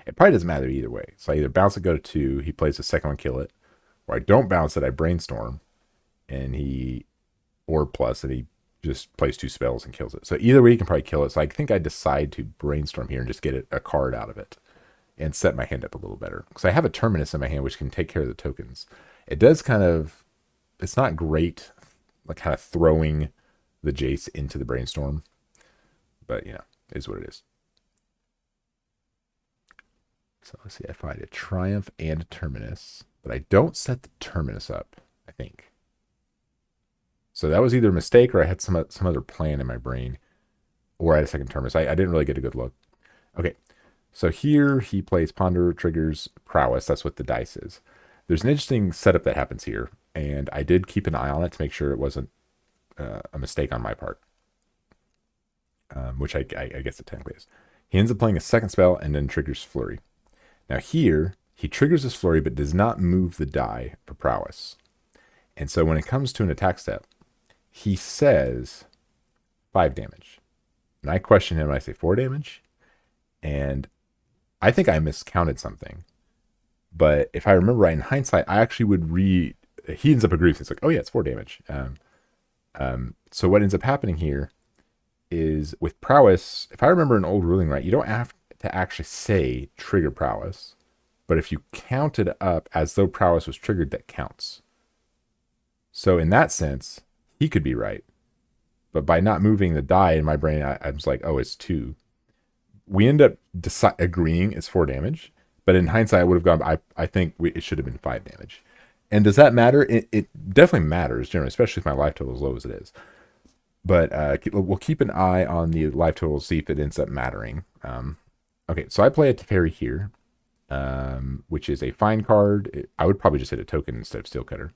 It probably doesn't matter either way. So I either bounce it, go to 2. He plays the second one, kill it. Or I don't bounce it, I Brainstorm. And he Orb Plus, and he just plays 2 spells and kills it. So either way, you can probably kill it. So I think I decide to Brainstorm here and just get a card out of it and set my hand up a little better. Because I have a Terminus in my hand, which can take care of the tokens. It does kind of, it's not great, like kind of throwing the Jace into the Brainstorm. But, it is what it is. So let's see, I find a Triumph and a Terminus. But I don't set the Terminus up, I think. So that was either a mistake or I had some other plan in my brain. Or I had a second Terminus. I didn't really get a good look. Okay, so here he plays Ponder, triggers Prowess. That's what the dice is. There's an interesting setup that happens here. And I did keep an eye on it to make sure it wasn't a mistake on my part. which I guess it technically is. He ends up playing a second spell and then triggers Flurry. Now here, he triggers his Flurry but does not move the die for prowess. And so when it comes to an attack step, he says 5 damage. And I question him and I say 4 damage. And I think I miscounted something. But if I remember right, in hindsight, I actually would read. He ends up agreeing. It's like, oh yeah, it's 4 damage. So what ends up happening here is with prowess, if I remember an old ruling right, you don't have to actually say trigger prowess. But if you count it up as though prowess was triggered, that counts. So in that sense, he could be right. But by not moving the die in my brain, I was like, oh, it's 2. We end up agreeing it's 4 damage. But in hindsight, I would have gone, I think it should have been 5 damage. And does that matter? It definitely matters, generally, especially if my life total is low as it is. But we'll keep an eye on the life total, see if it ends up mattering. Okay, so I play a Teferi here, which is a fine card. I would probably just hit a token instead of SteelCutter.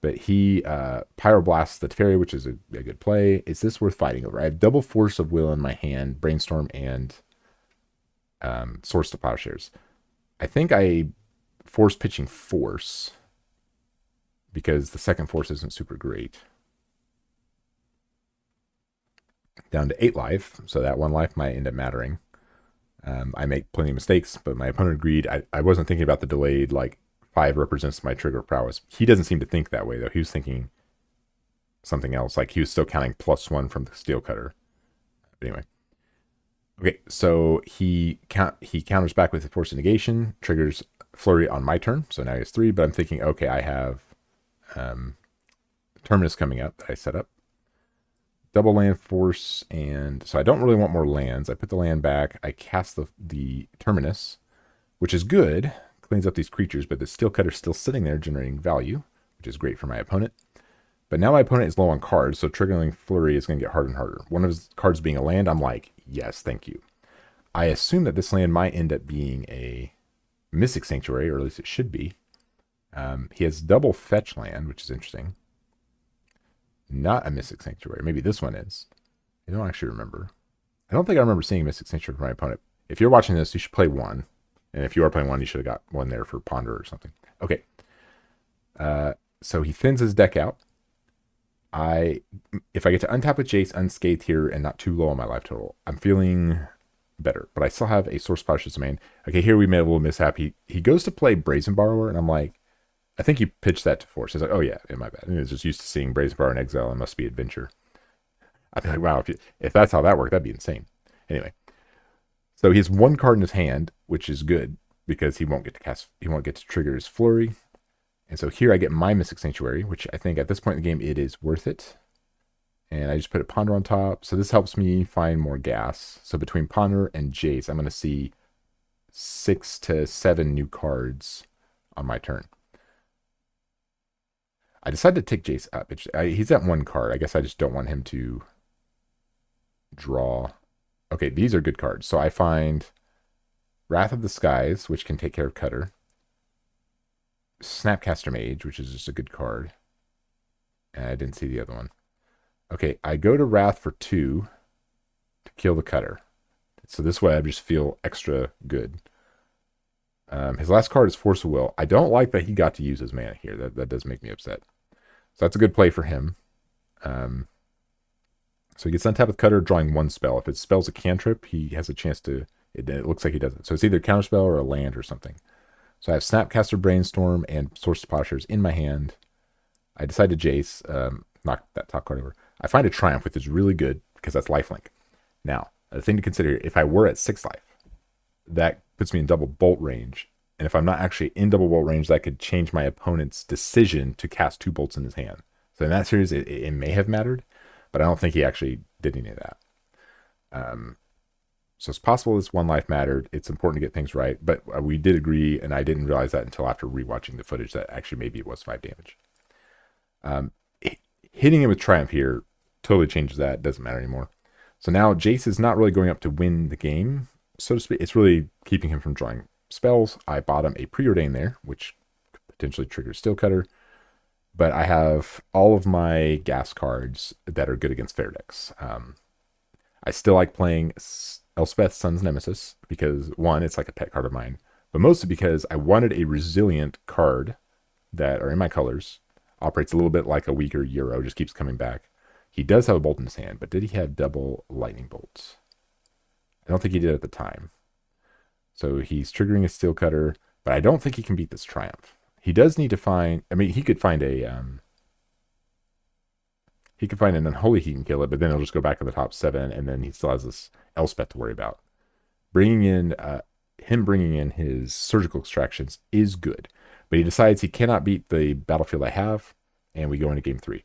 But he pyroblasts the Teferi, which is a good play. Is this worth fighting over? I have double Force of Will in my hand, Brainstorm, and Source to Plowshares. I think I force pitching Force because the second Force isn't super great. Down to 8 life, so that 1 life might end up mattering. I make plenty of mistakes, but my opponent agreed. I wasn't thinking about the delayed, like 5 represents my trigger prowess. He doesn't seem to think that way, though. He was thinking something else. Like he was still counting +1 from the SteelCutter. But anyway. Okay, so he counters back with the Force of Negation, triggers Flurry on my turn. So now he has 3, but I'm thinking, okay, I have Terminus coming up that I set up. Double land force, and so I don't really want more lands. I put the land back. I cast the Terminus, which is good. Cleans up these creatures, but the SteelCutter is still sitting there generating value, which is great for my opponent. But now my opponent is low on cards, so triggering Flurry is going to get harder and harder. One of his cards being a land, I'm like, yes, thank you. I assume that this land might end up being a Mystic Sanctuary, or at least it should be. He has double fetch land, which is interesting. Not a Mystic Sanctuary. Maybe this one is. I don't actually remember. I don't think I remember seeing Mystic Sanctuary for my opponent. If you're watching this, you should play 1. And if you are playing 1, you should have got 1 there for Ponder or something. Okay. So he thins his deck out. If I get to untap with Jace unscathed here and not too low on my life total, I'm feeling better. But I still have a Source Plowshares main. Okay, here we made a little mishap. He goes to play Brazen Borrower, and I'm like, I think you pitched that to Force. He's like, oh yeah, my bad. I was just used to seeing Brazen Borrower in exile. It must be adventure. I'd be like, wow, if that's how that worked, that'd be insane. Anyway, so he has 1 card in his hand, which is good because he won't get to trigger his Flurry. And so here I get my Mystic Sanctuary, which I think at this point in the game it is worth it. And I just put a Ponder on top. So this helps me find more gas. So between Ponder and Jace, I'm going to see 6 to 7 new cards on my turn. I decided to take Jace up. He's at 1 card. I guess I just don't want him to draw. Okay, these are good cards. So I find Wrath of the Skies, which can take care of Cutter. Snapcaster Mage, which is just a good card. And I didn't see the other one. Okay, I go to Wrath for 2 to kill the Cutter. So this way I just feel extra good. His last card is Force of Will. I don't like that he got to use his mana here. That does make me upset. So that's a good play for him. So he gets untapped with Cutter, drawing 1 spell. If it spells a cantrip, he has a chance to... It looks like he doesn't. So it's either a counterspell or a land or something. So I have Snapcaster, Brainstorm, and Source to Plowshares in my hand. I decide to Jace, knock that top card over. I find a Triumph, which is really good because that's lifelink. Now, the thing to consider here, if I were at 6 life, that puts me in double bolt range. And if I'm not actually in double bolt range, that could change my opponent's decision to cast 2 bolts in his hand. So in that series, it may have mattered, but I don't think he actually did any of that. So it's possible this 1 life mattered. It's important to get things right, but we did agree, and I didn't realize that until after rewatching the footage that actually maybe it was 5 damage. Hitting him with Triumph here totally changes that. It doesn't matter anymore. So now Jace is not really going up to win the game, so to speak. It's really keeping him from drawing spells. I bought him a Preordain there, which could potentially triggers SteelCutter. But I have all of my gas cards that are good against fair decks. I still like playing Elspeth Sun's Nemesis because, one, it's like a pet card of mine, but mostly because I wanted a resilient card that are in my colors. Operates a little bit like a weaker Euro, just keeps coming back. He does have a bolt in his hand, but did he have double lightning bolts? I don't think he did at the time. So he's triggering a SteelCutter, but I don't think he can beat this Triumph. He does need to find. I mean, he could find he could find an Unholy he can kill it, but then he'll just go back to the top 7, and then he still has this Elspeth to worry about. Bringing in him bringing in his surgical extractions is good, but he decides he cannot beat the battlefield I have, and we go into game 3.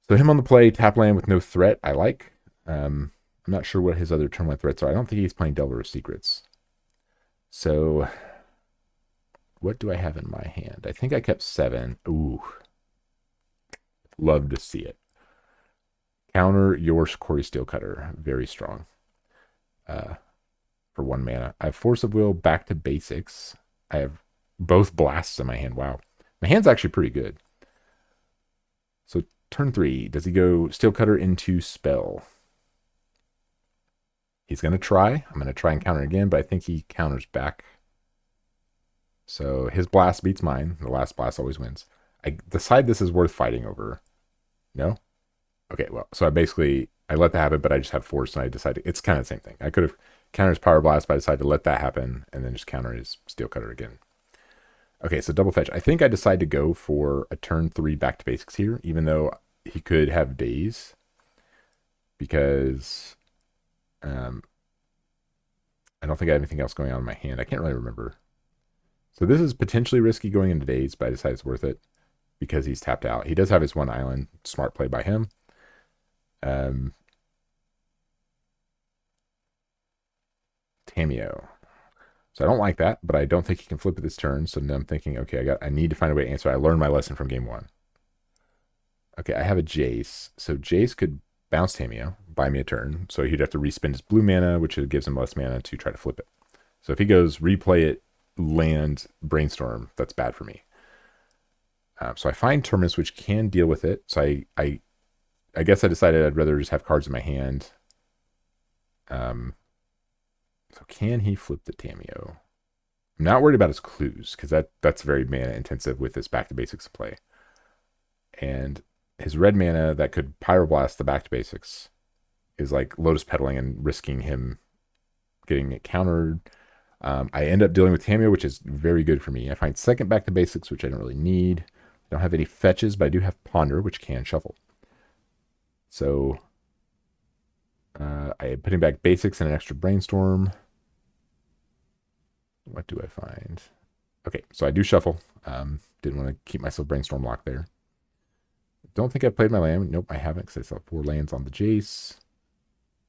So him on the play, tap land with no threat, I like. I'm not sure what his other turn 1 threats are. I don't think he's playing Delver of Secrets. So what do I have in my hand? I think I kept 7. Ooh. Love to see it. Counter your Corey SteelCutter. Very strong. For 1 mana. I have Force of Will, back to basics. I have both blasts in my hand. Wow. My hand's actually pretty good. So turn 3. Does he go SteelCutter into spell? He's going to try. I'm going to try and counter again, but I think he counters back. So his blast beats mine. The last blast always wins. I decide this is worth fighting over. No? Okay, well, so I let that happen, but I just have force, and I decided it's kind of the same thing. I could have countered his power blast, but I decided to let that happen, and then just counter his SteelCutter again. Okay, so double fetch. I think I decided to go for a turn 3 back to basics here, even though he could have days, because I don't think I have anything else going on in my hand. I can't really remember. So this is potentially risky going into days, but I decided it's worth it because he's tapped out. He does have his 1 island. Smart play by him. Tameo. So I don't like that, but I don't think he can flip it this turn. So then I'm thinking, okay, I need to find a way to answer. I learned my lesson from game 1. Okay, I have a Jace. So Jace could bounce Tameo, buy me a turn. So he'd have to respend his blue mana, which gives him less mana to try to flip it. So if he goes replay it, land, brainstorm, that's bad for me. So I find Terminus, which can deal with it. So I guess I decided I'd rather just have cards in my hand. So can he flip the Tameo? I'm not worried about his clues, because that's very mana intensive with this back to basics play. And his red mana that could pyroblast the back to basics is like Lotus Pedaling and risking him getting it countered. I end up dealing with Tameo, which is very good for me. I find second back to basics, which I don't really need. I don't have any fetches, but I do have Ponder, which can shuffle. So I am putting back basics and an extra brainstorm. What do I find? Okay, so I do shuffle. Didn't want to keep myself brainstorm locked there. Don't think I played my land. Nope, I haven't, because I still have 4 lands on the Jace.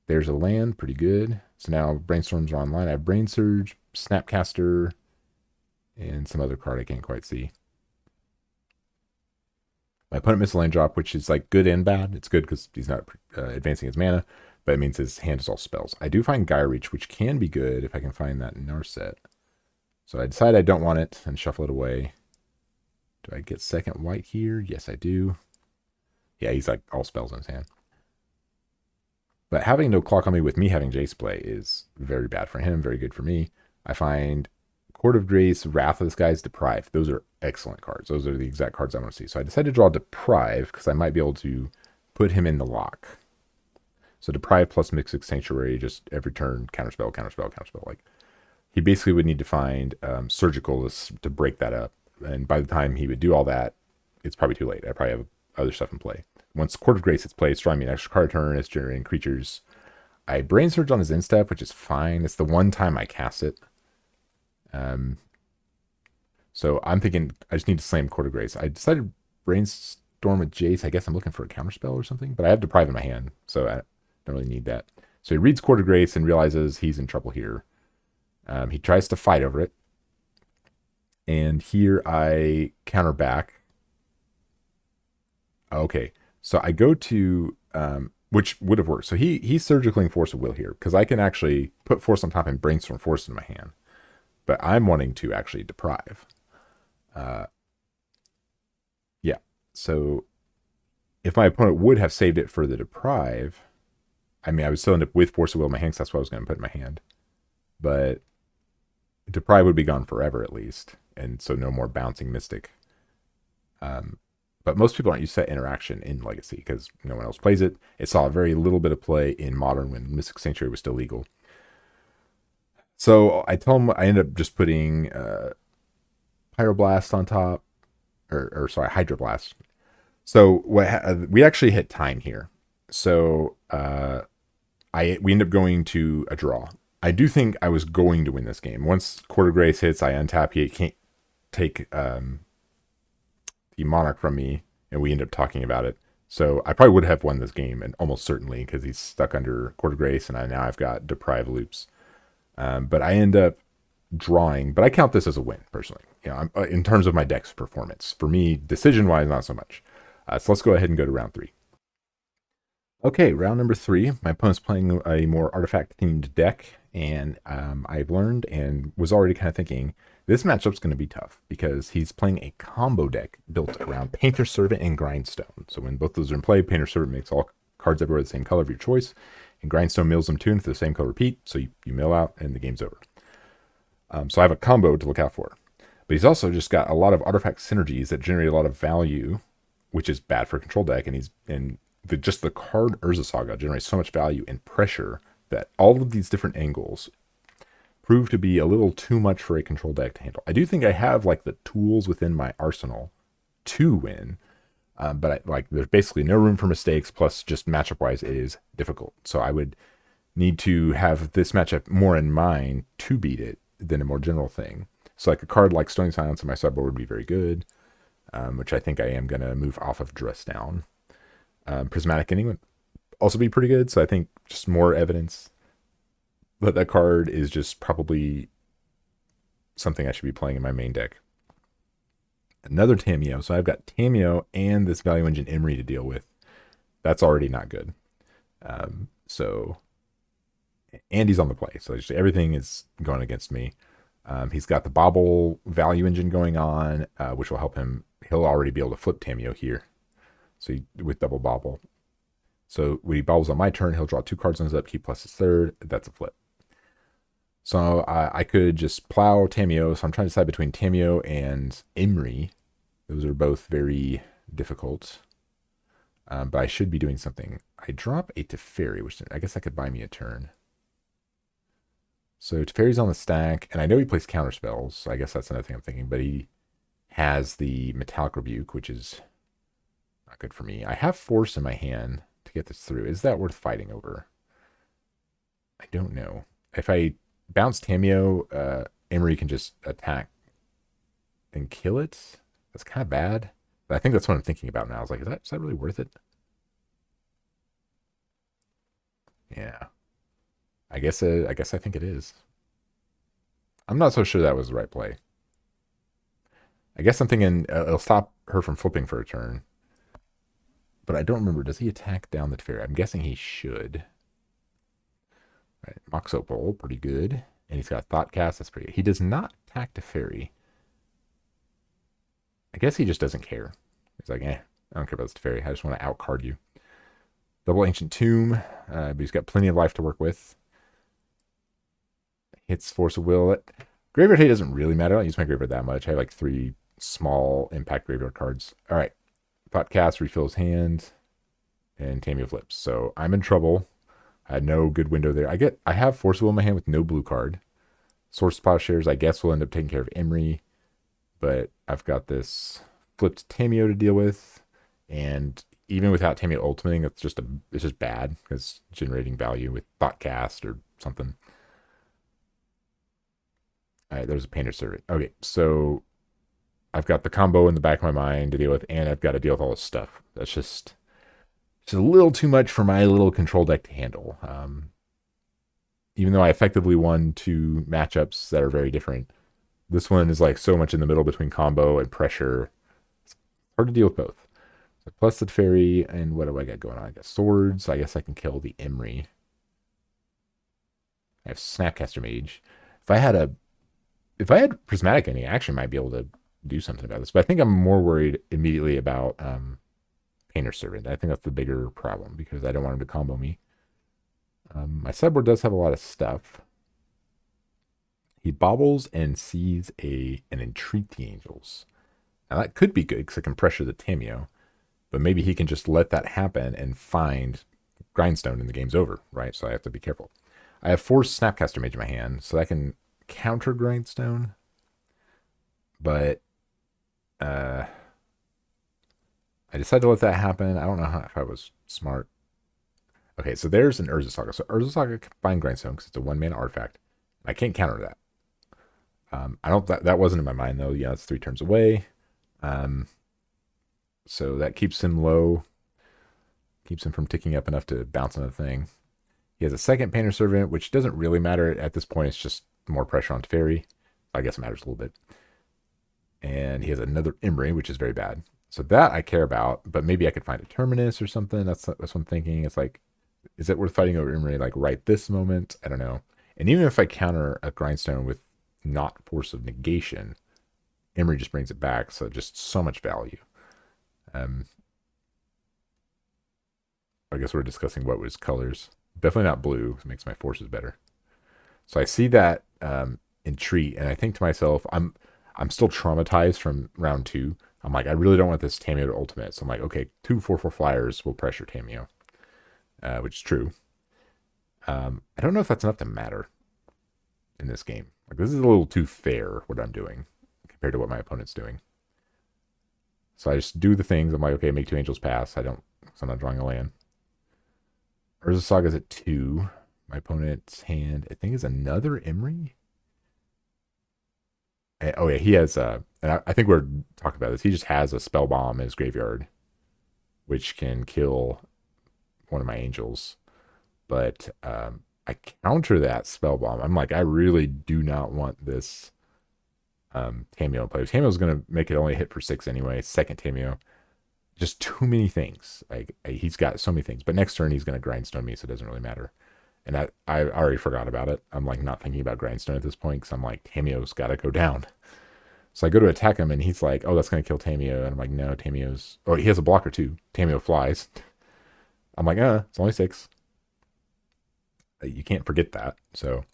There's a land, pretty good. So now brainstorms are online. I have Brain Surge, Snapcaster, and some other card I can't quite see. My opponent missed a land drop, which is like good and bad. It's good because he's not advancing his mana, but it means his hand is all spells. I do find Gaia Reach, which can be good if I can find that in our set. So I decide I don't want it and shuffle it away. Do I get second white here? Yes, I do. Yeah, he's like all spells in his hand. But having no clock on me with me having Jace play is very bad for him, very good for me. I find Court of Grace, Wrath of the Skies, Deprive. Those are excellent cards. Those are the exact cards I want to see. So I decided to draw Deprive because I might be able to put him in the lock. So Deprive plus Myxic Sanctuary, just every turn, counterspell, counterspell, counterspell. Like, he basically would need to find Surgical to break that up. And by the time he would do all that, it's probably too late. I probably have other stuff in play. Once Court of Grace is played, it's drawing me an extra card turn, it's generating creatures. I Brain Surge on his instep, which is fine. It's the one time I cast it. So I'm thinking I just need to slam Court of Grace. I decided Brainstorm with Jace. I guess I'm looking for a counterspell or something, but I have Deprive in my hand, so I don't really need that. So he reads Court of Grace and realizes he's in trouble here. He tries to fight over it. And here I counter back. Okay, so I go to, which would have worked. So he's surgically Force of Will here, because I can actually put Force on top and Brainstorm Force in my hand. But I'm wanting to actually Deprive. Yeah, so if my opponent would have saved it for the Deprive, I mean, I would still end up with Force of Will in my hand, 'cause that's what I was going to put in my hand. But Deprive would be gone forever at least, and so no more bouncing Mystic. Um, but most people aren't used to that interaction in Legacy because no one else plays it. It saw a very little bit of play in Modern when Mystic Sanctuary was still legal. So I tell him I ended up just putting Pyroblast on top, or sorry, Hydroblast. So we actually hit time here. So we end up going to a draw. I do think I was going to win this game. Once Quarter Grace hits, I untap. He can't take the Monarch from me, and we end up talking about it. So I probably would have won this game, and almost certainly because he's stuck under Quarter Grace, and now I've got Deprive loops. But I end up drawing, but I count this as a win personally. In terms of my deck's performance. For me, decision-wise, not so much. So let's go ahead and go to round 3. Okay, round number 3. My opponent's playing a more artifact-themed deck, and I've learned and was already kind of thinking this matchup's going to be tough because he's playing a combo deck built around Painter Servant and Grindstone. So when both those are in play, Painter Servant makes all cards everywhere the same color of your choice, and Grindstone mills them too into the same color repeat, so you mill out and the game's over. So I have a combo to look out for. But he's also just got a lot of artifact synergies that generate a lot of value, which is bad for a control deck, and just the card Urza Saga generates so much value and pressure that all of these different angles prove to be a little too much for a control deck to handle. I do think I have like the tools within my arsenal to win, but there's basically no room for mistakes. Plus, just matchup wise, it is difficult. So I would need to have this matchup more in mind to beat it than a more general thing. So like a card like Stony Silence in my sideboard would be very good, which I think I am going to move off of Dress Down. Prismatic Ending would also be pretty good. So I think just more evidence that card is just probably something I should be playing in my main deck. Another Tamiyo. So I've got Tamiyo and this Value Engine Emery to deal with. That's already not good. And he's on the play. So just everything is going against me. He's got the Bobble Value Engine going on, which will help him. He'll already be able to flip Tamiyo here. So with double Bobble. So when he bobbles on my turn, he'll draw 2 cards on his upkeep plus his third. That's a flip. So I could just plow Tamiyo. So I'm trying to decide between Tamiyo and Emery. Those are both very difficult. But I should be doing something. I drop a Teferi, which I guess that could buy me a turn. So Teferi's on the stack, and I know he plays counter spells, so I guess that's another thing I'm thinking. But he has the Metallic Rebuke, which is not good for me. I have Force in my hand to get this through. Is that worth fighting over? I don't know. If I bounce Tamiyo, Emery can just attack and kill it. That's kind of bad. But I think that's what I'm thinking about now. I was like, is that really worth it? Yeah. I guess I think it is. I'm not so sure that was the right play. I guess I'm thinking it'll stop her from flipping for a turn. But I don't remember. Does he attack down the Teferi? I'm guessing he should. Right, Mox Opal, pretty good. And he's got Thought Cast, that's pretty good. He does not attack Teferi. I guess he just doesn't care. He's like, I don't care about this Teferi. I just want to outcard you. Double Ancient Tomb, but he's got plenty of life to work with. Hits Force of Will. Graveyard Hate doesn't really matter. I don't use my graveyard that much. I have like 3 small impact graveyard cards. All right. Thought Cast, refills hand, and Tamiyo flips. So I'm in trouble. I had no good window there. I have Force of Will in my hand with no blue card. Source Plowshares, I guess, will end up taking care of Emery. But I've got this flipped Tamiyo to deal with. And even without Tamiyo ultimating, it's just bad because generating value with Thought Cast or something. All right, there's a Painter Servant. Okay, so I've got the combo in the back of my mind to deal with, and I've got to deal with all this stuff. That's just a little too much for my little control deck to handle. Even though I effectively won 2 matchups that are very different, this one is like so much in the middle between combo and pressure. It's hard to deal with both. So plus the Fairy, and what do I got going on? I got Swords. I guess I can kill the Emery. I have Snapcaster Mage. If I had Prismatic Ending, I actually might be able to do something about this. But I think I'm more worried immediately about Painter Servant. I think that's the bigger problem because I don't want him to combo me. My sideboard does have a lot of stuff. He bobbles and sees an Entreat the Angels. Now that could be good because I can pressure the Tameo, but maybe he can just let that happen and find Grindstone and the game's over, right? So I have to be careful. I have 4 Snapcaster Mage in my hand, so I can counter Grindstone, but I decided to let that happen. I don't know if I was smart. Okay, so there's an Urza Saga. So Urza Saga can find Grindstone because it's a 1-mana artifact. I can't counter that. I don't. That wasn't in my mind though. Yeah, it's 3 turns away. So that keeps him low, keeps him from ticking up enough to bounce on the thing. He has a second Painter Servant, which doesn't really matter at this point. It's just more pressure on Teferi. I guess it matters a little bit. And he has another Imri, which is very bad. So that I care about, but maybe I could find a Terminus or something. That's what I'm thinking. It's like, is it worth fighting over Imri like right this moment? I don't know. And even if I counter a Grindstone with not Force of Negation, Imri just brings it back. So just so much value. I guess we're discussing what was colors. Definitely not blue. It makes my forces better. So I see that Entreat, and I think to myself, I'm still traumatized from round 2. I'm like, I really don't want this Tameo to ultimate. So I'm like, okay, 2 4/4 flyers will pressure Tameo, which is true. I don't know if that's enough to matter in this game. Like, this is a little too fair what I'm doing compared to what my opponent's doing. So I just do the things. I'm like, okay, make 2 angels pass. I'm not drawing a land. Urza Saga's at 2. My opponent's hand, I think, is another Imri. Oh yeah, he has and I think we're talking about this. He just has a spell bomb in his graveyard, which can kill one of my angels. But I counter that spell bomb. I'm like, I really do not want this Tameo in play. Tameo's gonna make it only hit for 6 anyway. Second Tameo, just too many things. Like he's got so many things. But next turn he's gonna grindstone me, so it doesn't really matter. And I already forgot about it. I'm like not thinking about grindstone at this point because I'm like Tameo's got to go down. So I go to attack him, and he's like, "Oh, that's gonna kill Tameo." And I'm like, "No, Tameo's." Oh, he has a blocker too. Tameo flies. I'm like, it's only 6. You can't forget that. So,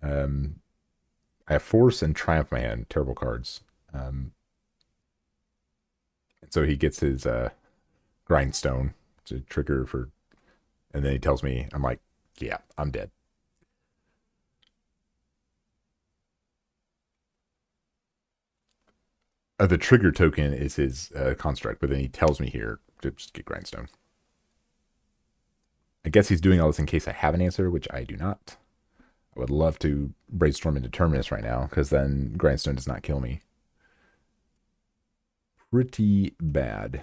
um, I have Force and Triumph in my hand. Terrible cards. And so he gets his Grindstone to trigger for, and then he tells me, I'm like, "Yeah, I'm dead." The trigger token is his construct, but then he tells me here to just get Grindstone. I guess he's doing all this in case I have an answer, which I do not. I would love to brainstorm into Terminus right now, because then Grindstone does not kill me. Pretty bad.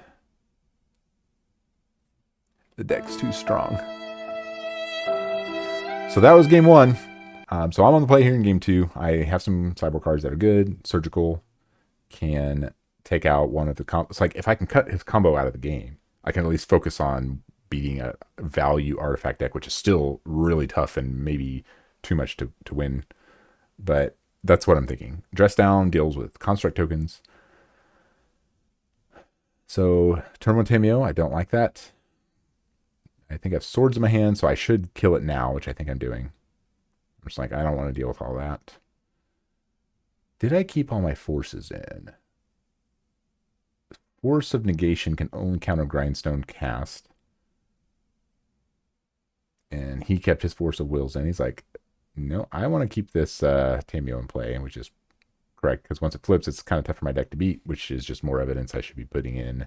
The deck's too strong. So that was game 1. So I'm on the play here in game 2. I have some sideboard cards that are good. Surgical can take out one of the It's like if I can cut his combo out of the game, I can at least focus on beating a value artifact deck, which is still really tough and maybe too much to win. But that's what I'm thinking. Dress Down deals with construct tokens. So turn 1 Tameo, I don't like that. I think I have swords in my hand, so I should kill it now, which I think I'm doing. I'm just like, I don't want to deal with all that. Did I keep all my forces in? Force of Negation can only counter Grindstone cast. And he kept his Force of Wills in. He's like, no, I want to keep this Tameo in play, which is correct, because once it flips, it's kind of tough for my deck to beat, which is just more evidence I should be putting in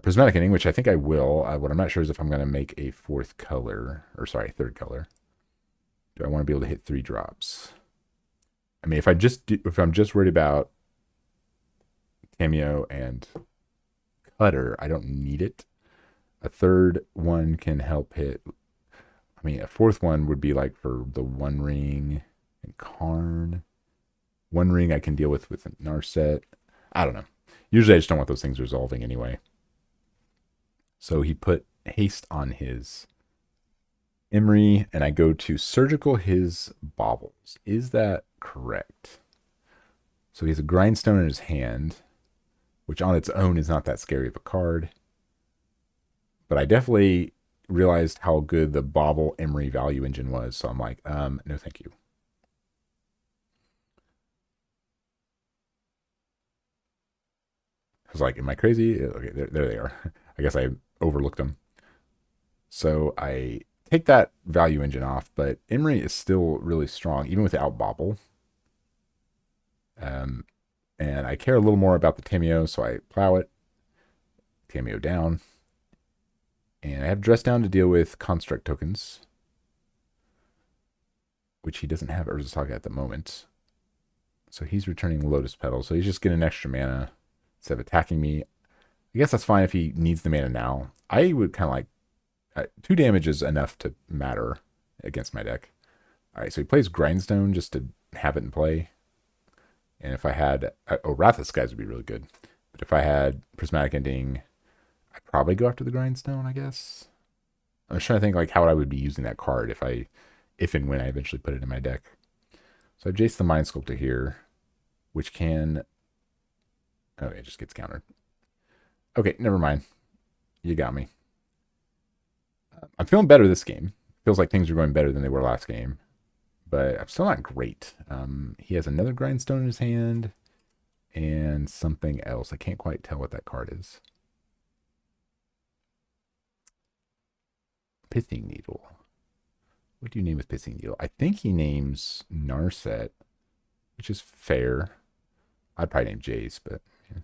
Prismatic Ending, which I think I will. What I'm not sure is if I'm going to make a third color. Do I want to be able to hit 3 drops? I mean, if I'm just worried about Tameo and Cutter, I don't need it. A third one can help hit. I mean, a fourth one would be like for the One Ring and Karn. One Ring I can deal with Narset. I don't know. Usually I just don't want those things resolving anyway. So he put haste on his Imri, and I go to surgical his baubles. Is that correct? So he has a grindstone in his hand, which on its own is not that scary of a card. But I definitely realized how good the Bobble Emery value engine was. So I'm like, no, thank you. I was like, am I crazy? Okay, there they are. I guess I overlooked them. So I take that value engine off, but Emery is still really strong, even without Bobble. Um, and I care a little more about the Tameo, so I plow it, Tameo down, and I have Dress Down to deal with Construct tokens, which he doesn't have Urza Saga at the moment. So he's returning Lotus Petal, so he's just getting an extra mana instead of attacking me. I guess that's fine if he needs the mana now. I would kind of like 2 damage is enough to matter against my deck. All right, so he plays Grindstone just to have it in play. And if I had, Wrath of Skies would be really good. But if I had Prismatic Ending, I'd probably go after the Grindstone, I guess. I was trying to think like how I would be using that card if and when I eventually put it in my deck. So I've Jace the Mind Sculptor here, which can, oh, it just gets countered. Okay, never mind. You got me. I'm feeling better this game. Feels like things are going better than they were last game, but I'm still not great. He has another Grindstone in his hand and something else. I can't quite tell what that card is. Pithing Needle. What do you name with Pithing Needle? I think he names Narset, which is fair. I'd probably name Jace, but yeah.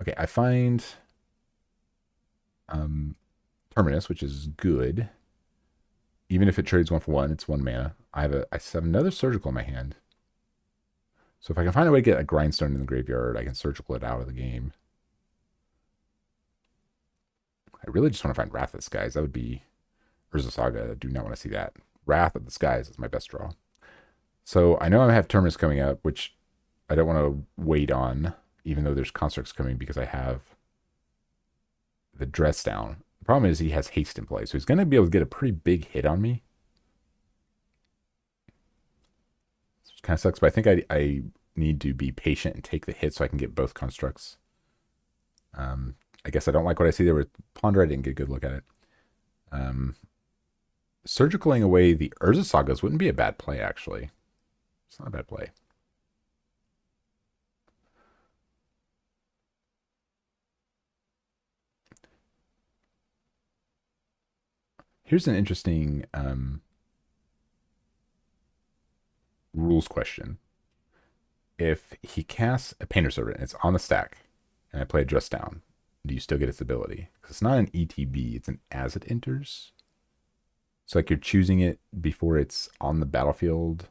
Okay, I find Terminus, which is good. Even if it trades 1 for 1, it's 1 mana. I have another Surgical in my hand. So if I can find a way to get a Grindstone in the graveyard, I can Surgical it out of the game. I really just want to find Wrath of the Skies. That would be Urza Saga. I do not want to see that. Wrath of the Skies is my best draw. So I know I have Terminus coming up, which I don't want to wait on, even though there's Constructs coming because I have the Dress Down. The problem is he has haste in play, so he's going to be able to get a pretty big hit on me. Which kind of sucks, but I think I need to be patient and take the hit so I can get both constructs. I guess I don't like what I see there with Ponder. I didn't get a good look at it. Surgicaling away the Urza Sagas wouldn't be a bad play, actually. It's not a bad play. Here's an interesting rules question. If he casts a Painter Servant and it's on the stack, and I play a Dress Down, do you still get its ability? Because it's not an ETB, it's an as it enters. So like you're choosing it before it's on the battlefield.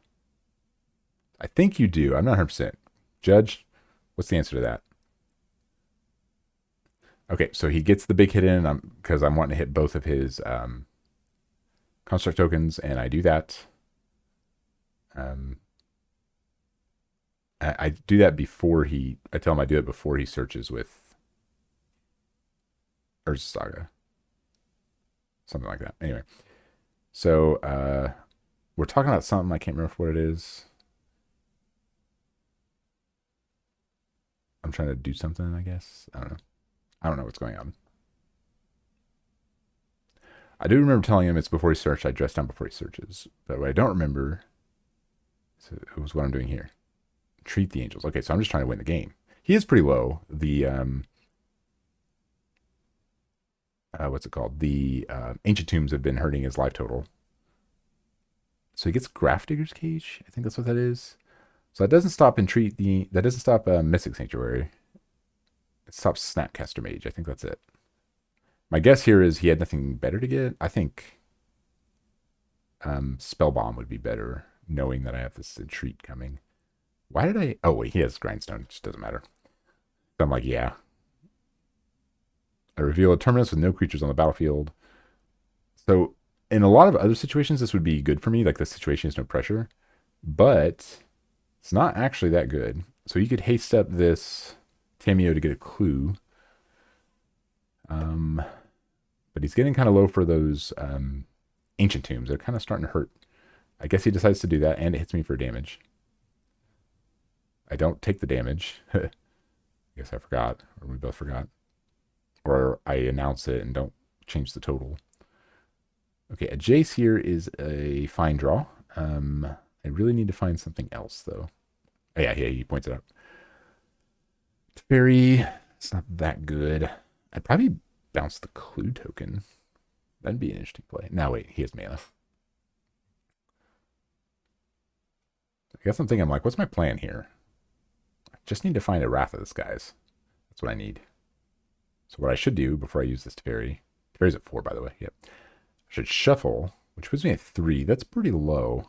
I think you do. I'm not 100%. Judge, what's the answer to that? Okay, so he gets the big hit in because I'm wanting to hit both of his construct tokens, and I do that. I do that before I tell him I do it before he searches with Urza Saga. Something like that. Anyway, so we're talking about something. I can't remember what it is. I'm trying to do something, I guess. I don't know. I don't know what's going on. I do remember telling him it's before he searched. I dress down before he searches. But what I don't remember was what I'm doing here. Treat the angels. Okay, so I'm just trying to win the game. He is pretty low. The what's it called? The ancient tombs have been hurting his life total. So he gets Grafdigger's Cage. I think that's what that is. So that doesn't stop that doesn't stop Mystic Sanctuary. It stops Snapcaster Mage. I think that's it. My guess here is he had nothing better to get. I think Spell Bomb would be better, knowing that I have this Entreat coming. Why did I? Oh wait, he has Grindstone. It just doesn't matter. So I'm like, yeah. I reveal a Terminus with no creatures on the battlefield. So in a lot of other situations, this would be good for me. Like the situation is no pressure, but it's not actually that good. So you could haste up this Tameo to get a clue. But he's getting kind of low for those ancient tombs. They're kind of starting to hurt. I guess he decides to do that, and it hits me for damage. I don't take the damage. I guess I forgot, or we both forgot. Or I announce it and don't change the total. Okay, a Jace here is a fine draw. I really need to find something else, though. Oh, yeah, he points it out. Teferi, it's not that good. I'd probably bounce the clue token. That'd be an interesting play. Now, wait, he has mana. I guess I'm thinking, like, what's my plan here? I just need to find a Wrath of the Skies. That's what I need. So what I should do before I use this Teferi, Teferi's at 4, by the way. Yep. I should shuffle, which puts me at 3. That's pretty low.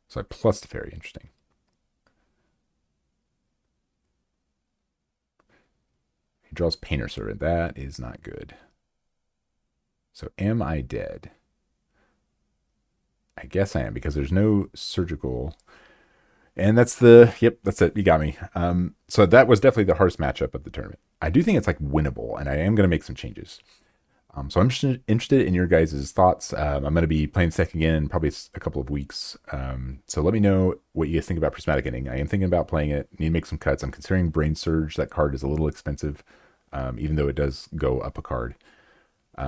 So I plus Teferi, interesting. He draws Painter Servant. That is not good. So am I dead? I guess I am, because there's no surgical. And that's yep, that's it. You got me. So that was definitely the hardest matchup of the tournament. I do think it's like winnable, and I am going to make some changes. So I'm interested in your guys' thoughts. I'm going to be playing Sec again in probably a couple of weeks. So let me know what you guys think about Prismatic Ending. I am thinking about playing it. Need to make some cuts. I'm considering Brain Surge. That card is a little expensive, even though it does go up a card.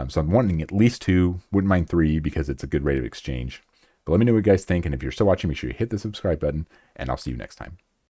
So I'm wanting at least 2. Wouldn't mind 3 because it's a good rate of exchange. But let me know what you guys think. And if you're still watching, make sure you hit the subscribe button. And I'll see you next time.